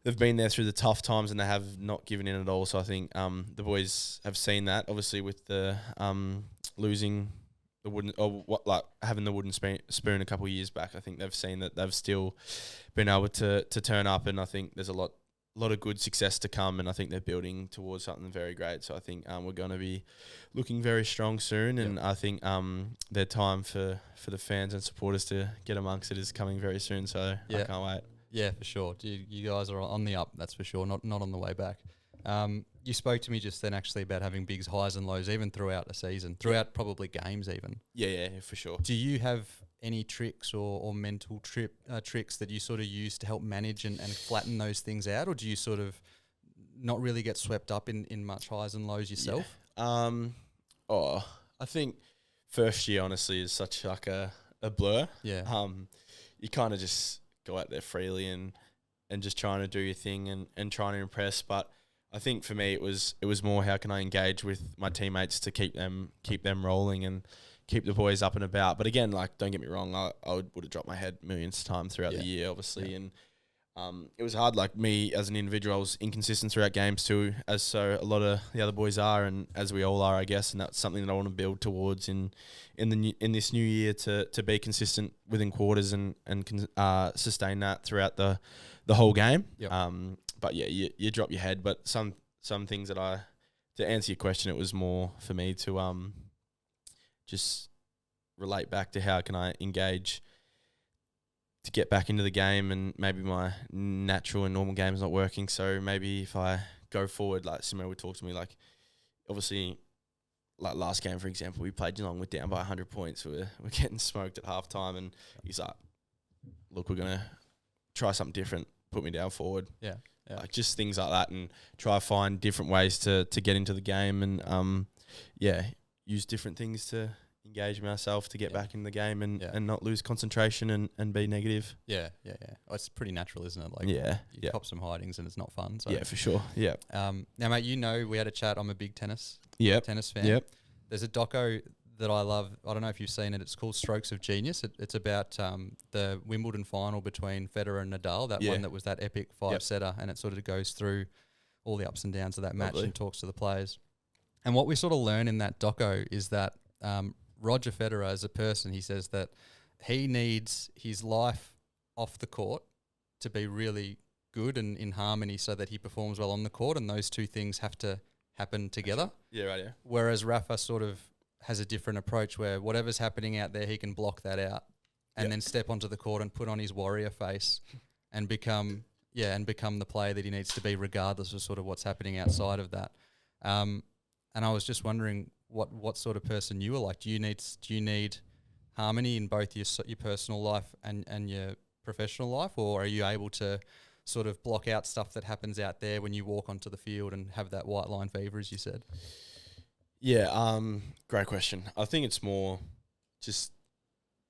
they've been there through the tough times and they have not given in at all. So I think the boys have seen that, obviously, with the losing the wooden, having the wooden spoon a couple of years back. I think they've seen that they've still been able to turn up, and I think there's a lot of good success to come, and I think they're building towards something very great. So I think we're going to be looking very strong soon, and I think their time for the fans and supporters to get amongst it is coming very soon. So I can't wait. Yeah, for sure. You guys are on the up, that's for sure, not on the way back. You spoke to me just then actually about having big highs and lows even throughout a season, throughout probably games even. Yeah, for sure. Do you have any tricks or mental tricks that you sort of use to help manage and flatten those things out, or do you sort of not really get swept up in much highs and lows yourself? I think first year honestly is such like a blur. You kind of just go out there freely and just trying to do your thing and trying to impress. But I think for me it was more, how can I engage with my teammates to keep them rolling and keep the boys up and about. But again, like, don't get me wrong, I would have dropped my head millions of times throughout the year, obviously. And it was hard. Like, me as an individual, I was inconsistent throughout games too, as so a lot of the other boys are, and as we all are, I guess. And that's something that I want to build towards in this new year, to be consistent within quarters and sustain that throughout the whole game. But you drop your head. But some things that to answer your question, it was more for me to just relate back to how can I engage to get back into the game, and maybe my natural and normal game is not working. So maybe if I go forward, like Simo would talk to me, like, obviously, like last game, for example, we played Geelong, we're down by 100 points. We're getting smoked at halftime, and he's like, look, we're going to try something different, put me down forward. Yeah. Like, just things like that, and try to find different ways to get into the game, and use different things to engage myself to get back in the game and not lose concentration and be negative. Yeah. Oh, it's pretty natural, isn't it? Like, you cop some hidings and it's not fun. So. Yeah, for sure. Yeah. Now, mate, we had a chat. I'm a big tennis fan. Yep. There's a doco that I love. I don't know if you've seen it. It's called Strokes of Genius. It's about the Wimbledon final between Federer and Nadal, that one that was that epic five-setter, and it sort of goes through all the ups and downs of that match and talks to the players. And what we sort of learn in that doco is that Roger Federer, as a person, he says that he needs his life off the court to be really good and in harmony so that he performs well on the court, and those two things have to happen together. Yeah, right, yeah. Whereas Rafa sort of has a different approach where whatever's happening out there, he can block that out and then step onto the court and put on his warrior face and become the player that he needs to be, regardless of sort of what's happening outside of that. And I was just wondering what sort of person you were like. Do you need harmony in both your personal life and your professional life, or are you able to sort of block out stuff that happens out there when you walk onto the field and have that white line fever, as you said? Yeah, great question. I think it's more just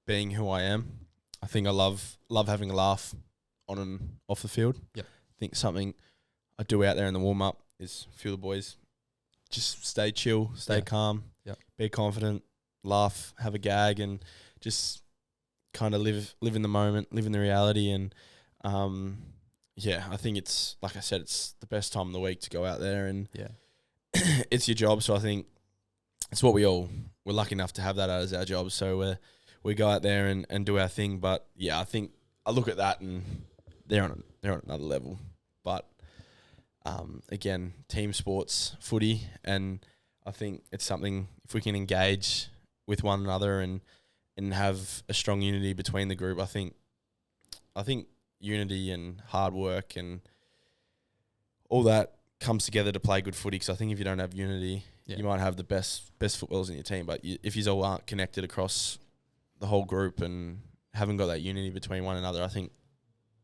being who I am. I think I love having a laugh on and off the field. Yep. I think something I do out there in the warm-up is feel the boys. Just stay chill, stay calm, be confident, laugh, have a gag, and just kind of live in the moment, live in the reality. And I think it's, like I said, it's the best time of the week to go out there, and it's your job. So I think it's what we're lucky enough to have that as our job. So we're we go out there and do our thing. But yeah, I think I look at that and they're on another level. But again, team sports, footy, and I think it's something if we can engage with one another and have a strong unity between the group. I think unity and hard work and all that comes together to play good footy. Because I think if you don't have unity, you might have the best footballers in your team, but if you all aren't connected across the whole group and haven't got that unity between one another, I think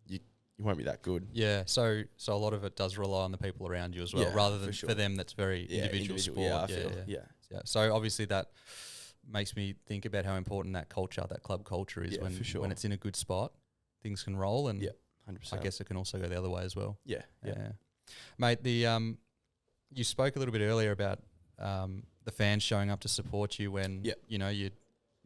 you won't be that good. Yeah, so a lot of it does rely on the people around you as well, rather than for them that's very individual sport. Yeah. So obviously that makes me think about how important that culture, that club culture is when it's in a good spot, things can roll, and 100%. I guess it can also go the other way as well. Yeah. Mate, you spoke a little bit earlier about the fans showing up to support you when you know you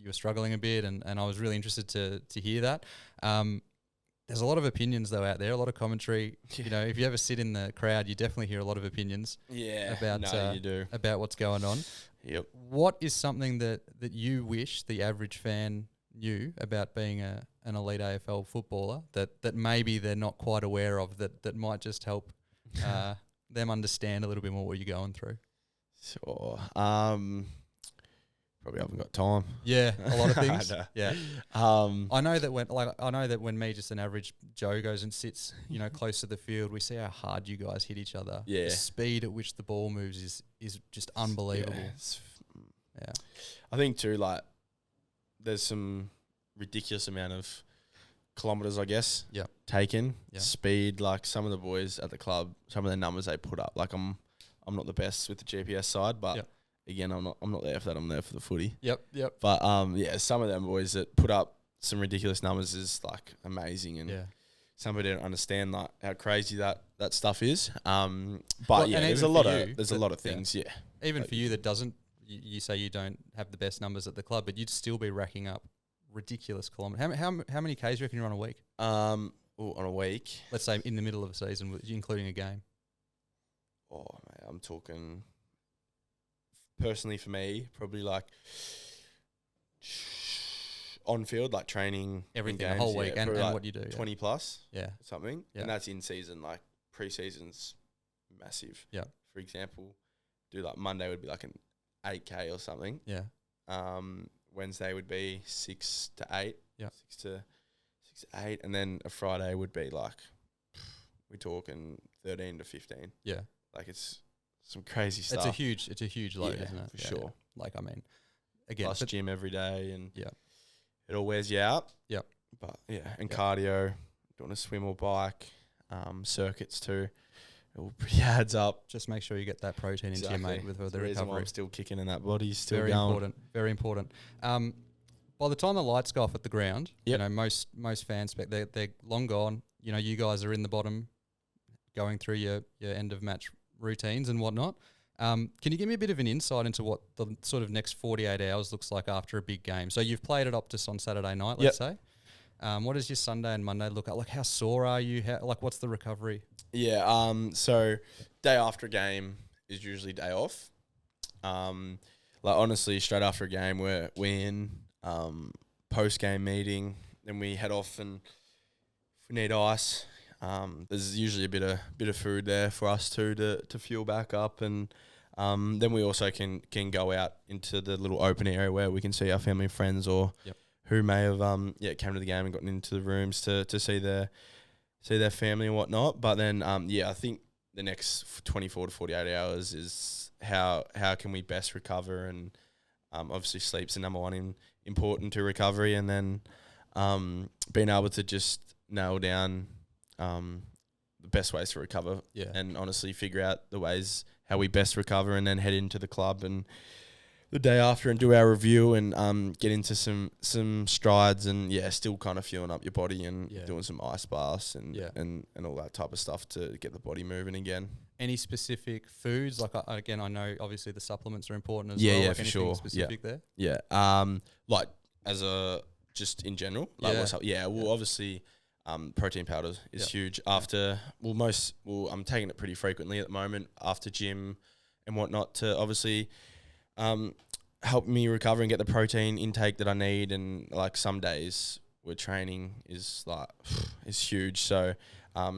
were struggling a bit, and I was really interested to hear that. There's a lot of opinions though out there, a lot of commentary. You know, if you ever sit in the crowd, you definitely hear a lot of opinions. You do. About what's going on. Yep. What is something that you wish the average fan knew about being an elite AFL footballer that maybe they're not quite aware of, that might just help them understand a little bit more what you're going through? Sure. Probably haven't got time. Yeah, a lot of things. Yeah. I know that when me, just an average Joe, goes and sits, you know, close to the field, we see how hard you guys hit each other. Yeah. The speed at which the ball moves is just unbelievable. Yeah. I think too, like, there's some ridiculous amount of kilometers, I guess. Taken. Speed, like some of the boys at the club, some of the numbers they put up. Like I'm not the best with the GPS side, but again, I'm not there for that. I'm there for the footy. Yep. But some of them boys that put up some ridiculous numbers is like amazing, and somebody don't understand like how crazy that stuff is. But there's a lot of things. Yeah. Even for you that doesn't, you say you don't have the best numbers at the club, but you'd still be racking up ridiculous kilometers. How many Ks do you reckon you run a week? On a week, let's say in the middle of a season, including a game. Oh, mate, I'm talking. Personally, for me, probably like on field, like training, everything, games, the whole week, and like what you do, 20 plus, something, and that's in season. Like pre-season's massive. Yeah. For example, do like Monday would be like an 8K or something. Yeah. Wednesday would be 6 to 8. Yeah. 6 to 8, and then a Friday would be like we're talking 13 to 15. Yeah. Like it's some crazy stuff. It's a huge load, isn't it? For sure. Yeah. Like, I mean, again, plus gym every day, and it all wears you out. Yep. But and cardio, doing a swim or bike, circuits too. It all pretty adds up. Just make sure you get that protein into your mate with the recovery. I'm still kicking in that body, still very going. Very important. By the time the lights go off at the ground, you know, most fans, they're long gone. You know, you guys are in the bottom, going through your end of match routines and whatnot. Can you give me a bit of an insight into what the sort of next 48 hours looks like after a big game? So you've played at Optus on Saturday night, let's say. What does your Sunday and Monday look like? Like, how sore are you? What's the recovery? Yeah. So day after a game is usually day off. Like honestly, straight after a game, we're in post game meeting, then we head off, and if we need ice, there's usually a bit of food there for us too to fuel back up, and then we also can go out into the little open area where we can see our family and friends, or who may have came to the game and gotten into the rooms to see their family and whatnot. But then I think the next 24 to 48 hours is how can we best recover, and obviously sleep's the number one important to recovery, and then being able to just nail down the best ways to recover, and honestly figure out the ways how we best recover, and then head into the club and the day after and do our review and get into some strides, and still kind of fueling up your body and doing some ice baths and all that type of stuff to get the body moving again. Any specific foods? Like, again, I know obviously the supplements are important as well. Yeah, like for sure. Specific there? Yeah. Like as a just in general. Like what's up? Yeah. Well, obviously, protein powder is huge. After I'm taking it pretty frequently at the moment after gym and whatnot to obviously helped me recover and get the protein intake that I need. And like some days where training is like is huge, so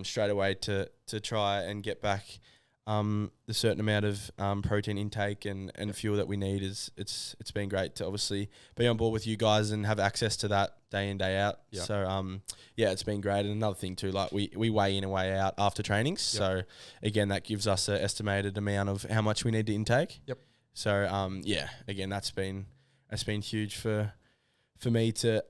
straight away to try and get back the certain amount of protein intake and fuel that we need it's been great to obviously be on board with you guys and have access to that day in, day out. Yep. So yeah, it's been great. And another thing too, like we weigh in and weigh out after trainings. So again, that gives us an estimated amount of how much we need to intake. Yep. So yeah, again, that's been huge for me to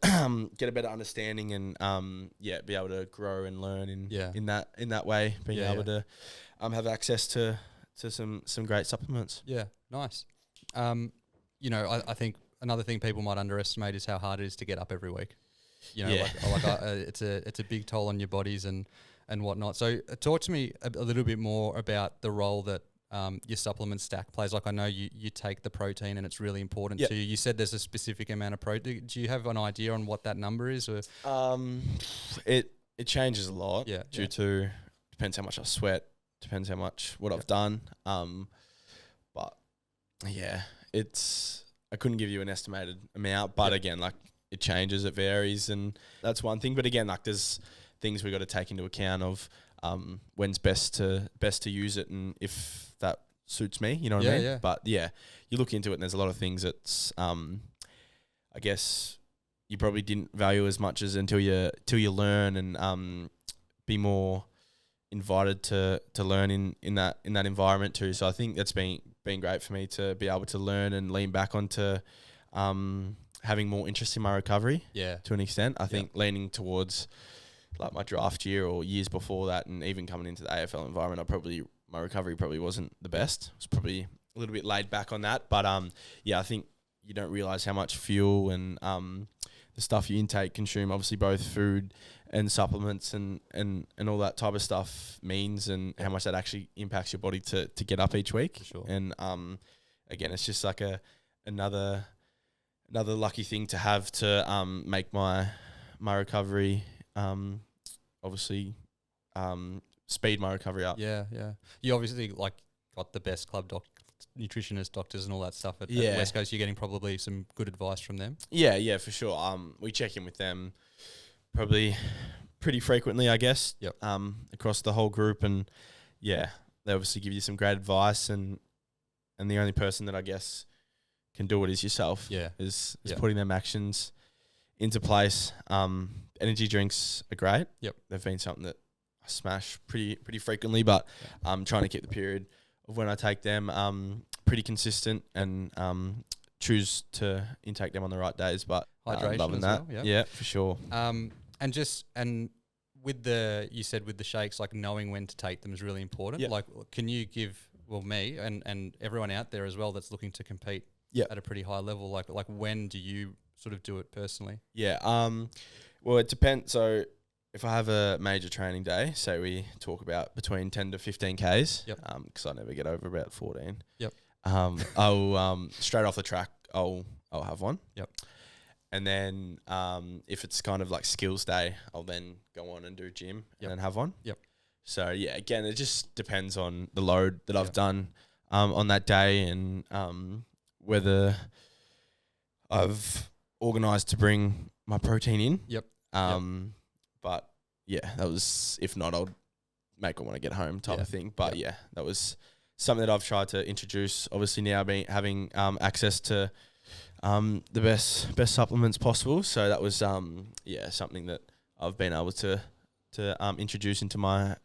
get a better understanding and be able to grow and learn in that way, being able to have access to some great supplements. Yeah, nice. I think another thing people might underestimate is how hard it is to get up every week. It's a big toll on your bodies and whatnot. So talk to me a little bit more about the role that your supplement stack plays. Like I know you take the protein and it's really important to you. You said there's a specific amount of protein. Do you have an idea on what that number is? Or it changes a lot due to depends how much I sweat, depends how much what I've done. But yeah, I couldn't give you an estimated amount, but again, like it changes, it varies, and that's one thing. But again, like there's things we got to take into account of when's best to use it and if that suits me, you know what I mean? Yeah. But yeah, you look into it and there's a lot of things that's I guess you probably didn't value as much as until you learn and be more invited to learn in that environment too. So I think that's been great for me to be able to learn and lean back onto having more interest in my recovery to an extent. I think leaning towards like my draft year or years before that and even coming into the AFL environment, my recovery probably wasn't the best. It was probably a little bit laid back on that. But I think you don't realise how much fuel and the stuff you intake, consume, obviously both food and supplements and all that type of stuff means and how much that actually impacts your body to get up each week. For sure. And again, it's just like another lucky thing to have to make my recovery obviously speed my recovery up. Yeah. You obviously like got the best club nutritionists, doctors and all that stuff at West Coast. You're getting probably some good advice from them. Yeah, for sure. We check in with them probably pretty frequently, I guess. Yep. Across the whole group, and they obviously give you some great advice, and the only person that I guess can do it is yourself. Is putting them actions into place. Energy drinks are great. Yep. They've been something that I smash pretty frequently, but I'm trying to keep the period of when I take them pretty consistent and choose to intake them on the right days. But hydration loving as that. Well, yeah, for sure. And with you said with the shakes, like knowing when to take them is really important. Like, can you give me and everyone out there as well that's looking to compete at a pretty high level, like when do you sort of do it personally? Well, it depends. So if I have a major training day, say we talk about between 10 to 15 Ks, because I never get over about 14. I'll straight off the track, I'll have one. And then if it's kind of like skills day, I'll then go on and do gym and then have one. So yeah, again, it just depends on the load that I've done on that day and whether I've organised to bring my protein in. But yeah, that was, if not, I'll make it when I get home type of thing. But that was something that I've tried to introduce. Obviously now having access to the best supplements possible. So that was something that I've been able to introduce into my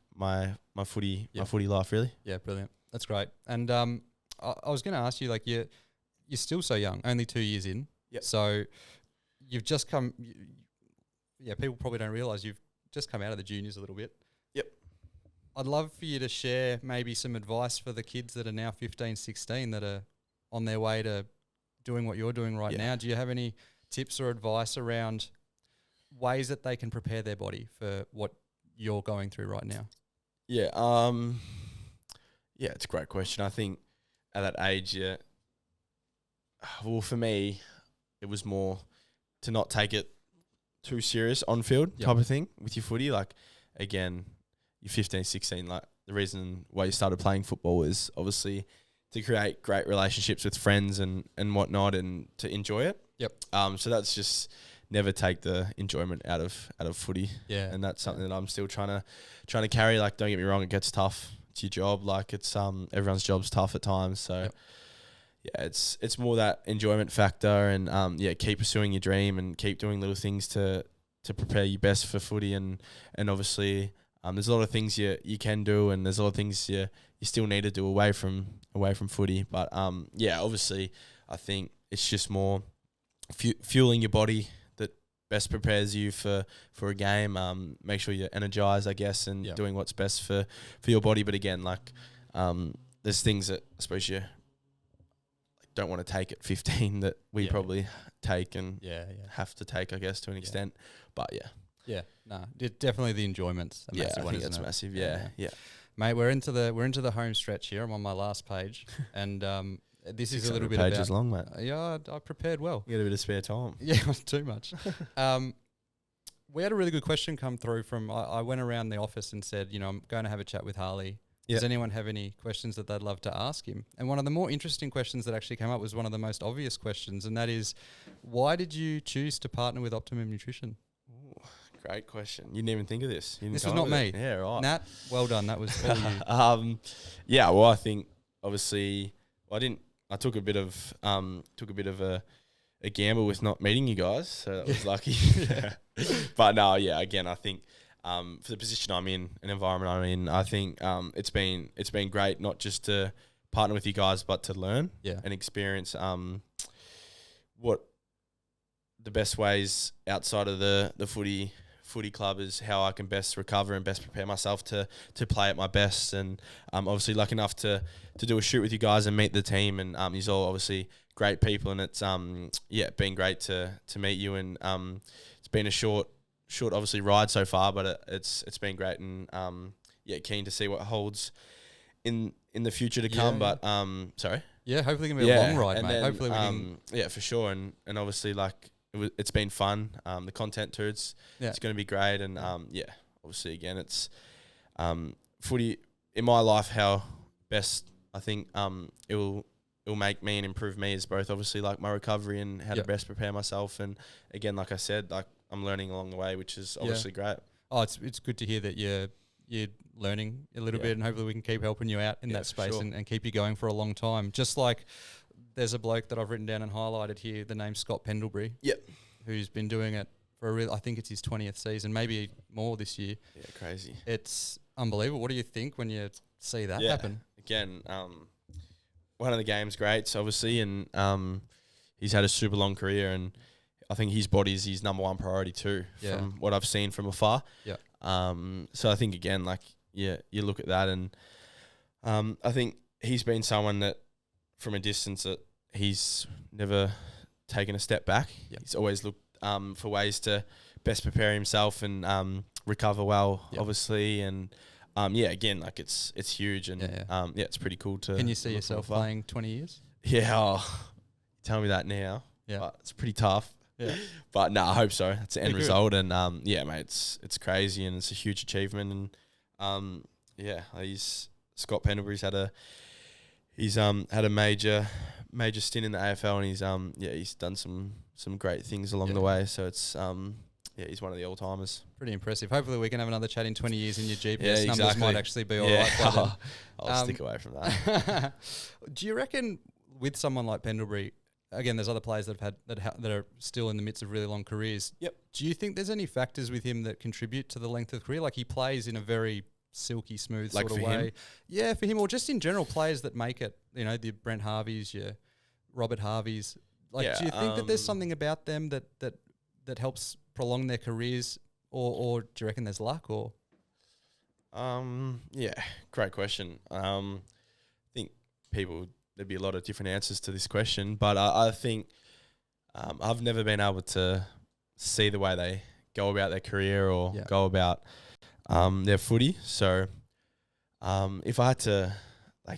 footy life really. Yeah, brilliant. That's great. And I was going to ask you, like you're still so young, only 2 years in. So you've just come. People probably don't realise you've just come out of the juniors a little bit. I'd love for you to share maybe some advice for the kids that are now 15, 16 that are on their way to doing what you're doing right now. Do you have any tips or advice around ways that they can prepare their body for what you're going through right now? It's a great question. I think at that age, well, for me, it was more to not take it too serious on field type of thing with your footy. Like, again, you're 15, 16, like the reason why you started playing football is obviously to create great relationships with friends and whatnot, and to enjoy it. Yep. So that's just never take the enjoyment out of footy. Yeah. And that's something that I'm still trying to carry. Like, don't get me wrong, it gets tough. It's your job. Like, it's everyone's job's tough at times. So Yep. yeah, it's more that enjoyment factor, and keep pursuing your dream and keep doing little things to prepare you best for footy, and obviously there's a lot of things you can do, and there's a lot of things you still need to do away from footy. But obviously I think it's just more fueling your body that best prepares you for a game. Make sure you're energized, I guess, and doing what's best for your body. But again, like there's things that I suppose you don't want to take at 15 that we probably take and have to take, I guess, to an extent. But definitely the enjoyment's a massive I one, think that's isn't it? massive. Yeah. Mate, we're into the home stretch here. I'm on my last page, and this is a little bit pages about, long, mate. I prepared well. You got a bit of spare time. Yeah, too much. We had a really good question come through from. I went around the office and said, I'm going to have a chat with Harley. Does anyone have any questions that they'd love to ask him? And one of the more interesting questions that actually came up was one of the most obvious questions, and that is, why did you choose to partner with Optimum Nutrition? Ooh, great question. You didn't even think of this. This was not me. Yeah, right. Nat, well done. That was all you. Well, I think obviously I took a bit of a gamble with not meeting you guys, so that was lucky. But no, again, I think for the position I'm in, an environment I'm in, I think it's been great not just to partner with you guys, but to learn and experience what the best ways outside of the footy club is, how I can best recover and best prepare myself to play at my best. And obviously lucky enough to do a shoot with you guys and meet the team, and you're all obviously great people, and it's been great to meet you, and it's been a short obviously ride so far, but it's been great, and keen to see what holds in the future to come. But sorry, hopefully gonna be a long ride, mate. Then, hopefully we can for sure, and obviously like it's been fun. The content too, it's going to be great, and obviously again it's footy in my life, how best I think it will make me and improve me is both obviously like my recovery and how to best prepare myself, and again, like I said, like I'm learning along the way, which is obviously great. Oh, it's good to hear that you're learning a little bit, and hopefully we can keep helping you out in that space, and keep you going for a long time. Just like there's a bloke that I've written down and highlighted here, the name's Scott Pendlebury. Yep. Who's been doing it for I think it's his 20th season, maybe more this year. Yeah, crazy. It's unbelievable. What do you think when you see that happen? Again, one of the game's greats, obviously, and he's had a super long career, and I think his body's his number one priority too, from what I've seen from afar. Yeah. So I think again, like you look at that, and I think he's been someone that from a distance that he's never taken a step back. Yep. He's always looked for ways to best prepare himself and recover well, obviously, and again, like it's huge, and it's pretty cool to. Can you see yourself playing 20 years? Yeah, tell me that now. Yeah, but it's pretty tough. Yeah, but no, I hope so. That's the end result, and mate, it's crazy, and it's a huge achievement, and Scott Pendlebury's had a major stint in the AFL, and he's done some great things along the way. So it's he's one of the all timers. Pretty impressive. Hopefully we can have another chat in 20 years, and your GPS numbers might actually be all right. I'll stick away from that. Do you reckon with someone like Pendlebury? Again, there's other players that have had that are still in the midst of really long careers. Yep. Do you think there's any factors with him that contribute to the length of the career? Like he plays in a very silky smooth sort of way. Yeah, for him, or just in general, players that make it. The Brent Harveys, your Robert Harveys. Do you think that there's something about them that helps prolong their careers, or do you reckon there's luck? Or great question. I think there'd be a lot of different answers to this question, but I think I've never been able to see the way they go about their career or go about their footy. So if I had to,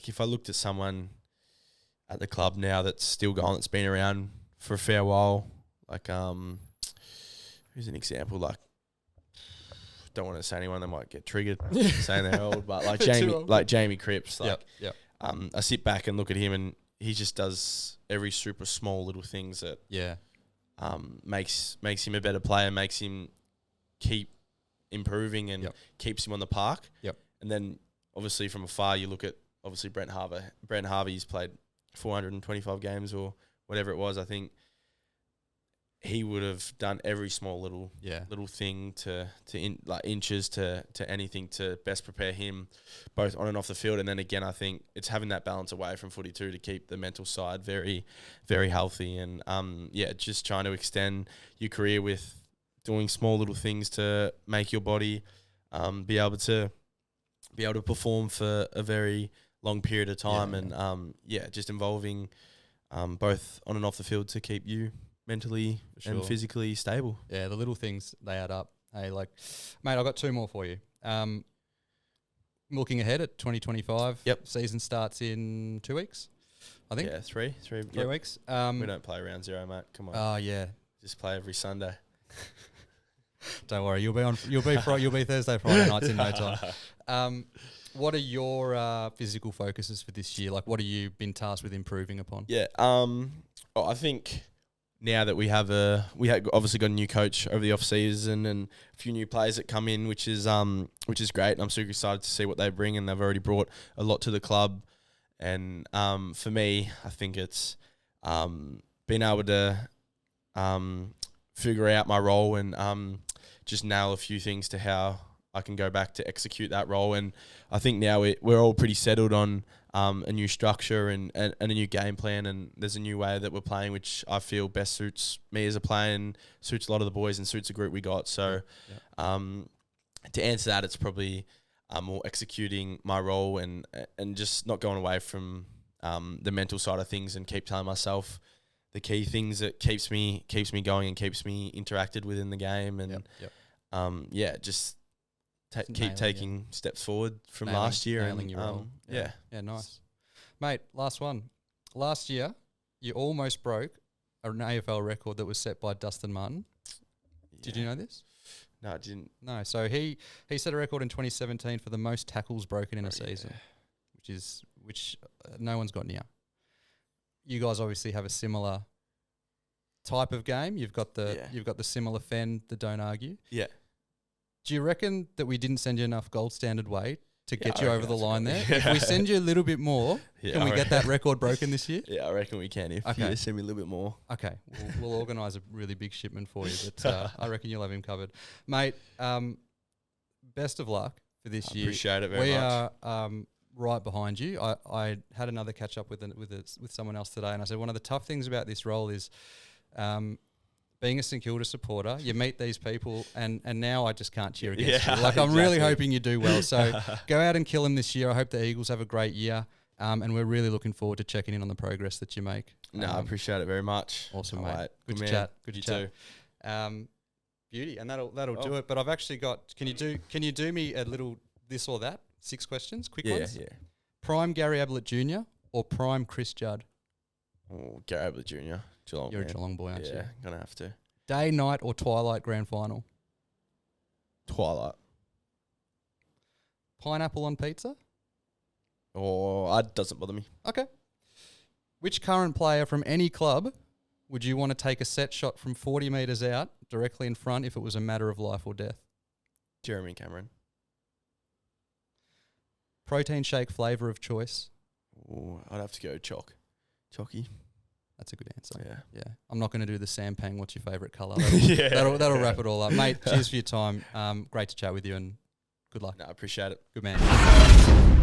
if I looked at someone at the club now that's still going, that's been around for a fair while, who's an example? Don't want to say anyone that might get triggered saying they're old, but Jamie Cripps, I sit back and look at him, and he just does every super small little things that makes him a better player, makes him keep improving, and keeps him on the park. And then obviously from afar, you look at obviously Brent Harvey's played 425 games or whatever it was. I think he would have done every small little thing to inches to anything to best prepare him both on and off the field. And then again, I think it's having that balance away from footy too to keep the mental side very, very healthy. And just trying to extend your career with doing small little things to make your body be able to perform for a very long period of time. And just involving both on and off the field to keep you mentally and physically stable. Yeah, the little things, they add up. Hey, like, mate, I've got 2 more for you. Looking ahead at 2025. Season starts in 2 weeks, I think. Yeah, 3 weeks. We don't play round 0, mate. Come on. Oh, yeah. Just play every Sunday. Don't worry, you'll be Thursday, Friday nights in no time. What are your physical focuses for this year? Like, what have you been tasked with improving upon? Yeah, I think now that we have obviously got a new coach over the off season and a few new players that come in, which is great. And I'm super excited to see what they bring, and they've already brought a lot to the club. And for me, I think it's being able to figure out my role and just nail a few things to how I can go back to execute that role. And I think now we're all pretty settled on a new structure and a new game plan, and there's a new way that we're playing, which I feel best suits me as a player and suits a lot of the boys and suits the group we got. So to answer that, it's probably more executing my role and just not going away from the mental side of things, and keep telling myself the key things that keeps me going and keeps me interacted within the game. And just keep taking steps forward from last year. Nailing your role. Yeah, nice. Mate, last one. Last year, you almost broke an AFL record that was set by Dustin Martin. Did you know this? No, I didn't. No, so he set a record in 2017 for the most tackles broken in a season, which no one's got near. You guys obviously have a similar type of game. You've got the similar fend, the don't argue. Yeah. Do you reckon that we didn't send you enough gold standard weight to get you over the line there? If we send you a little bit more, can we get that record broken this year? Yeah, I reckon we can if you send me a little bit more. Okay, we'll organise a really big shipment for you, but I reckon you'll have him covered. Mate, best of luck for this year. Appreciate it very much. We are right behind you. I had another catch up with someone else today, and I said one of the tough things about this role is being a St Kilda supporter, you meet these people, and now I just can't cheer against you. Like, I'm really hoping you do well. So go out and kill them this year. I hope the Eagles have a great year, and we're really looking forward to checking in on the progress that you make. No, I appreciate it very much. Awesome, mate. Good to chat. Good to chat. Beauty, and that'll do it. But I've actually got. Can you do me a little this or that? 6 questions, quick ones. Yeah. Prime Gary Ablett Jr. or Prime Chris Judd? Oh, Gary Ablett Jr. Geelong. You're a Geelong boy, aren't you? Yeah, gonna have to. Day, night, or twilight grand final? Twilight. Pineapple on pizza? It doesn't bother me. Okay. Which current player from any club would you want to take a set shot from 40 metres out directly in front if it was a matter of life or death? Jeremy Cameron. Protein shake flavour of choice? I'd have to go Chalky. That's a good answer. Yeah. I'm not going to do the Sampang, what's your favourite colour? That'll wrap it all up. Mate, cheers for your time. Great to chat with you, and good luck. No, I appreciate it. Good man.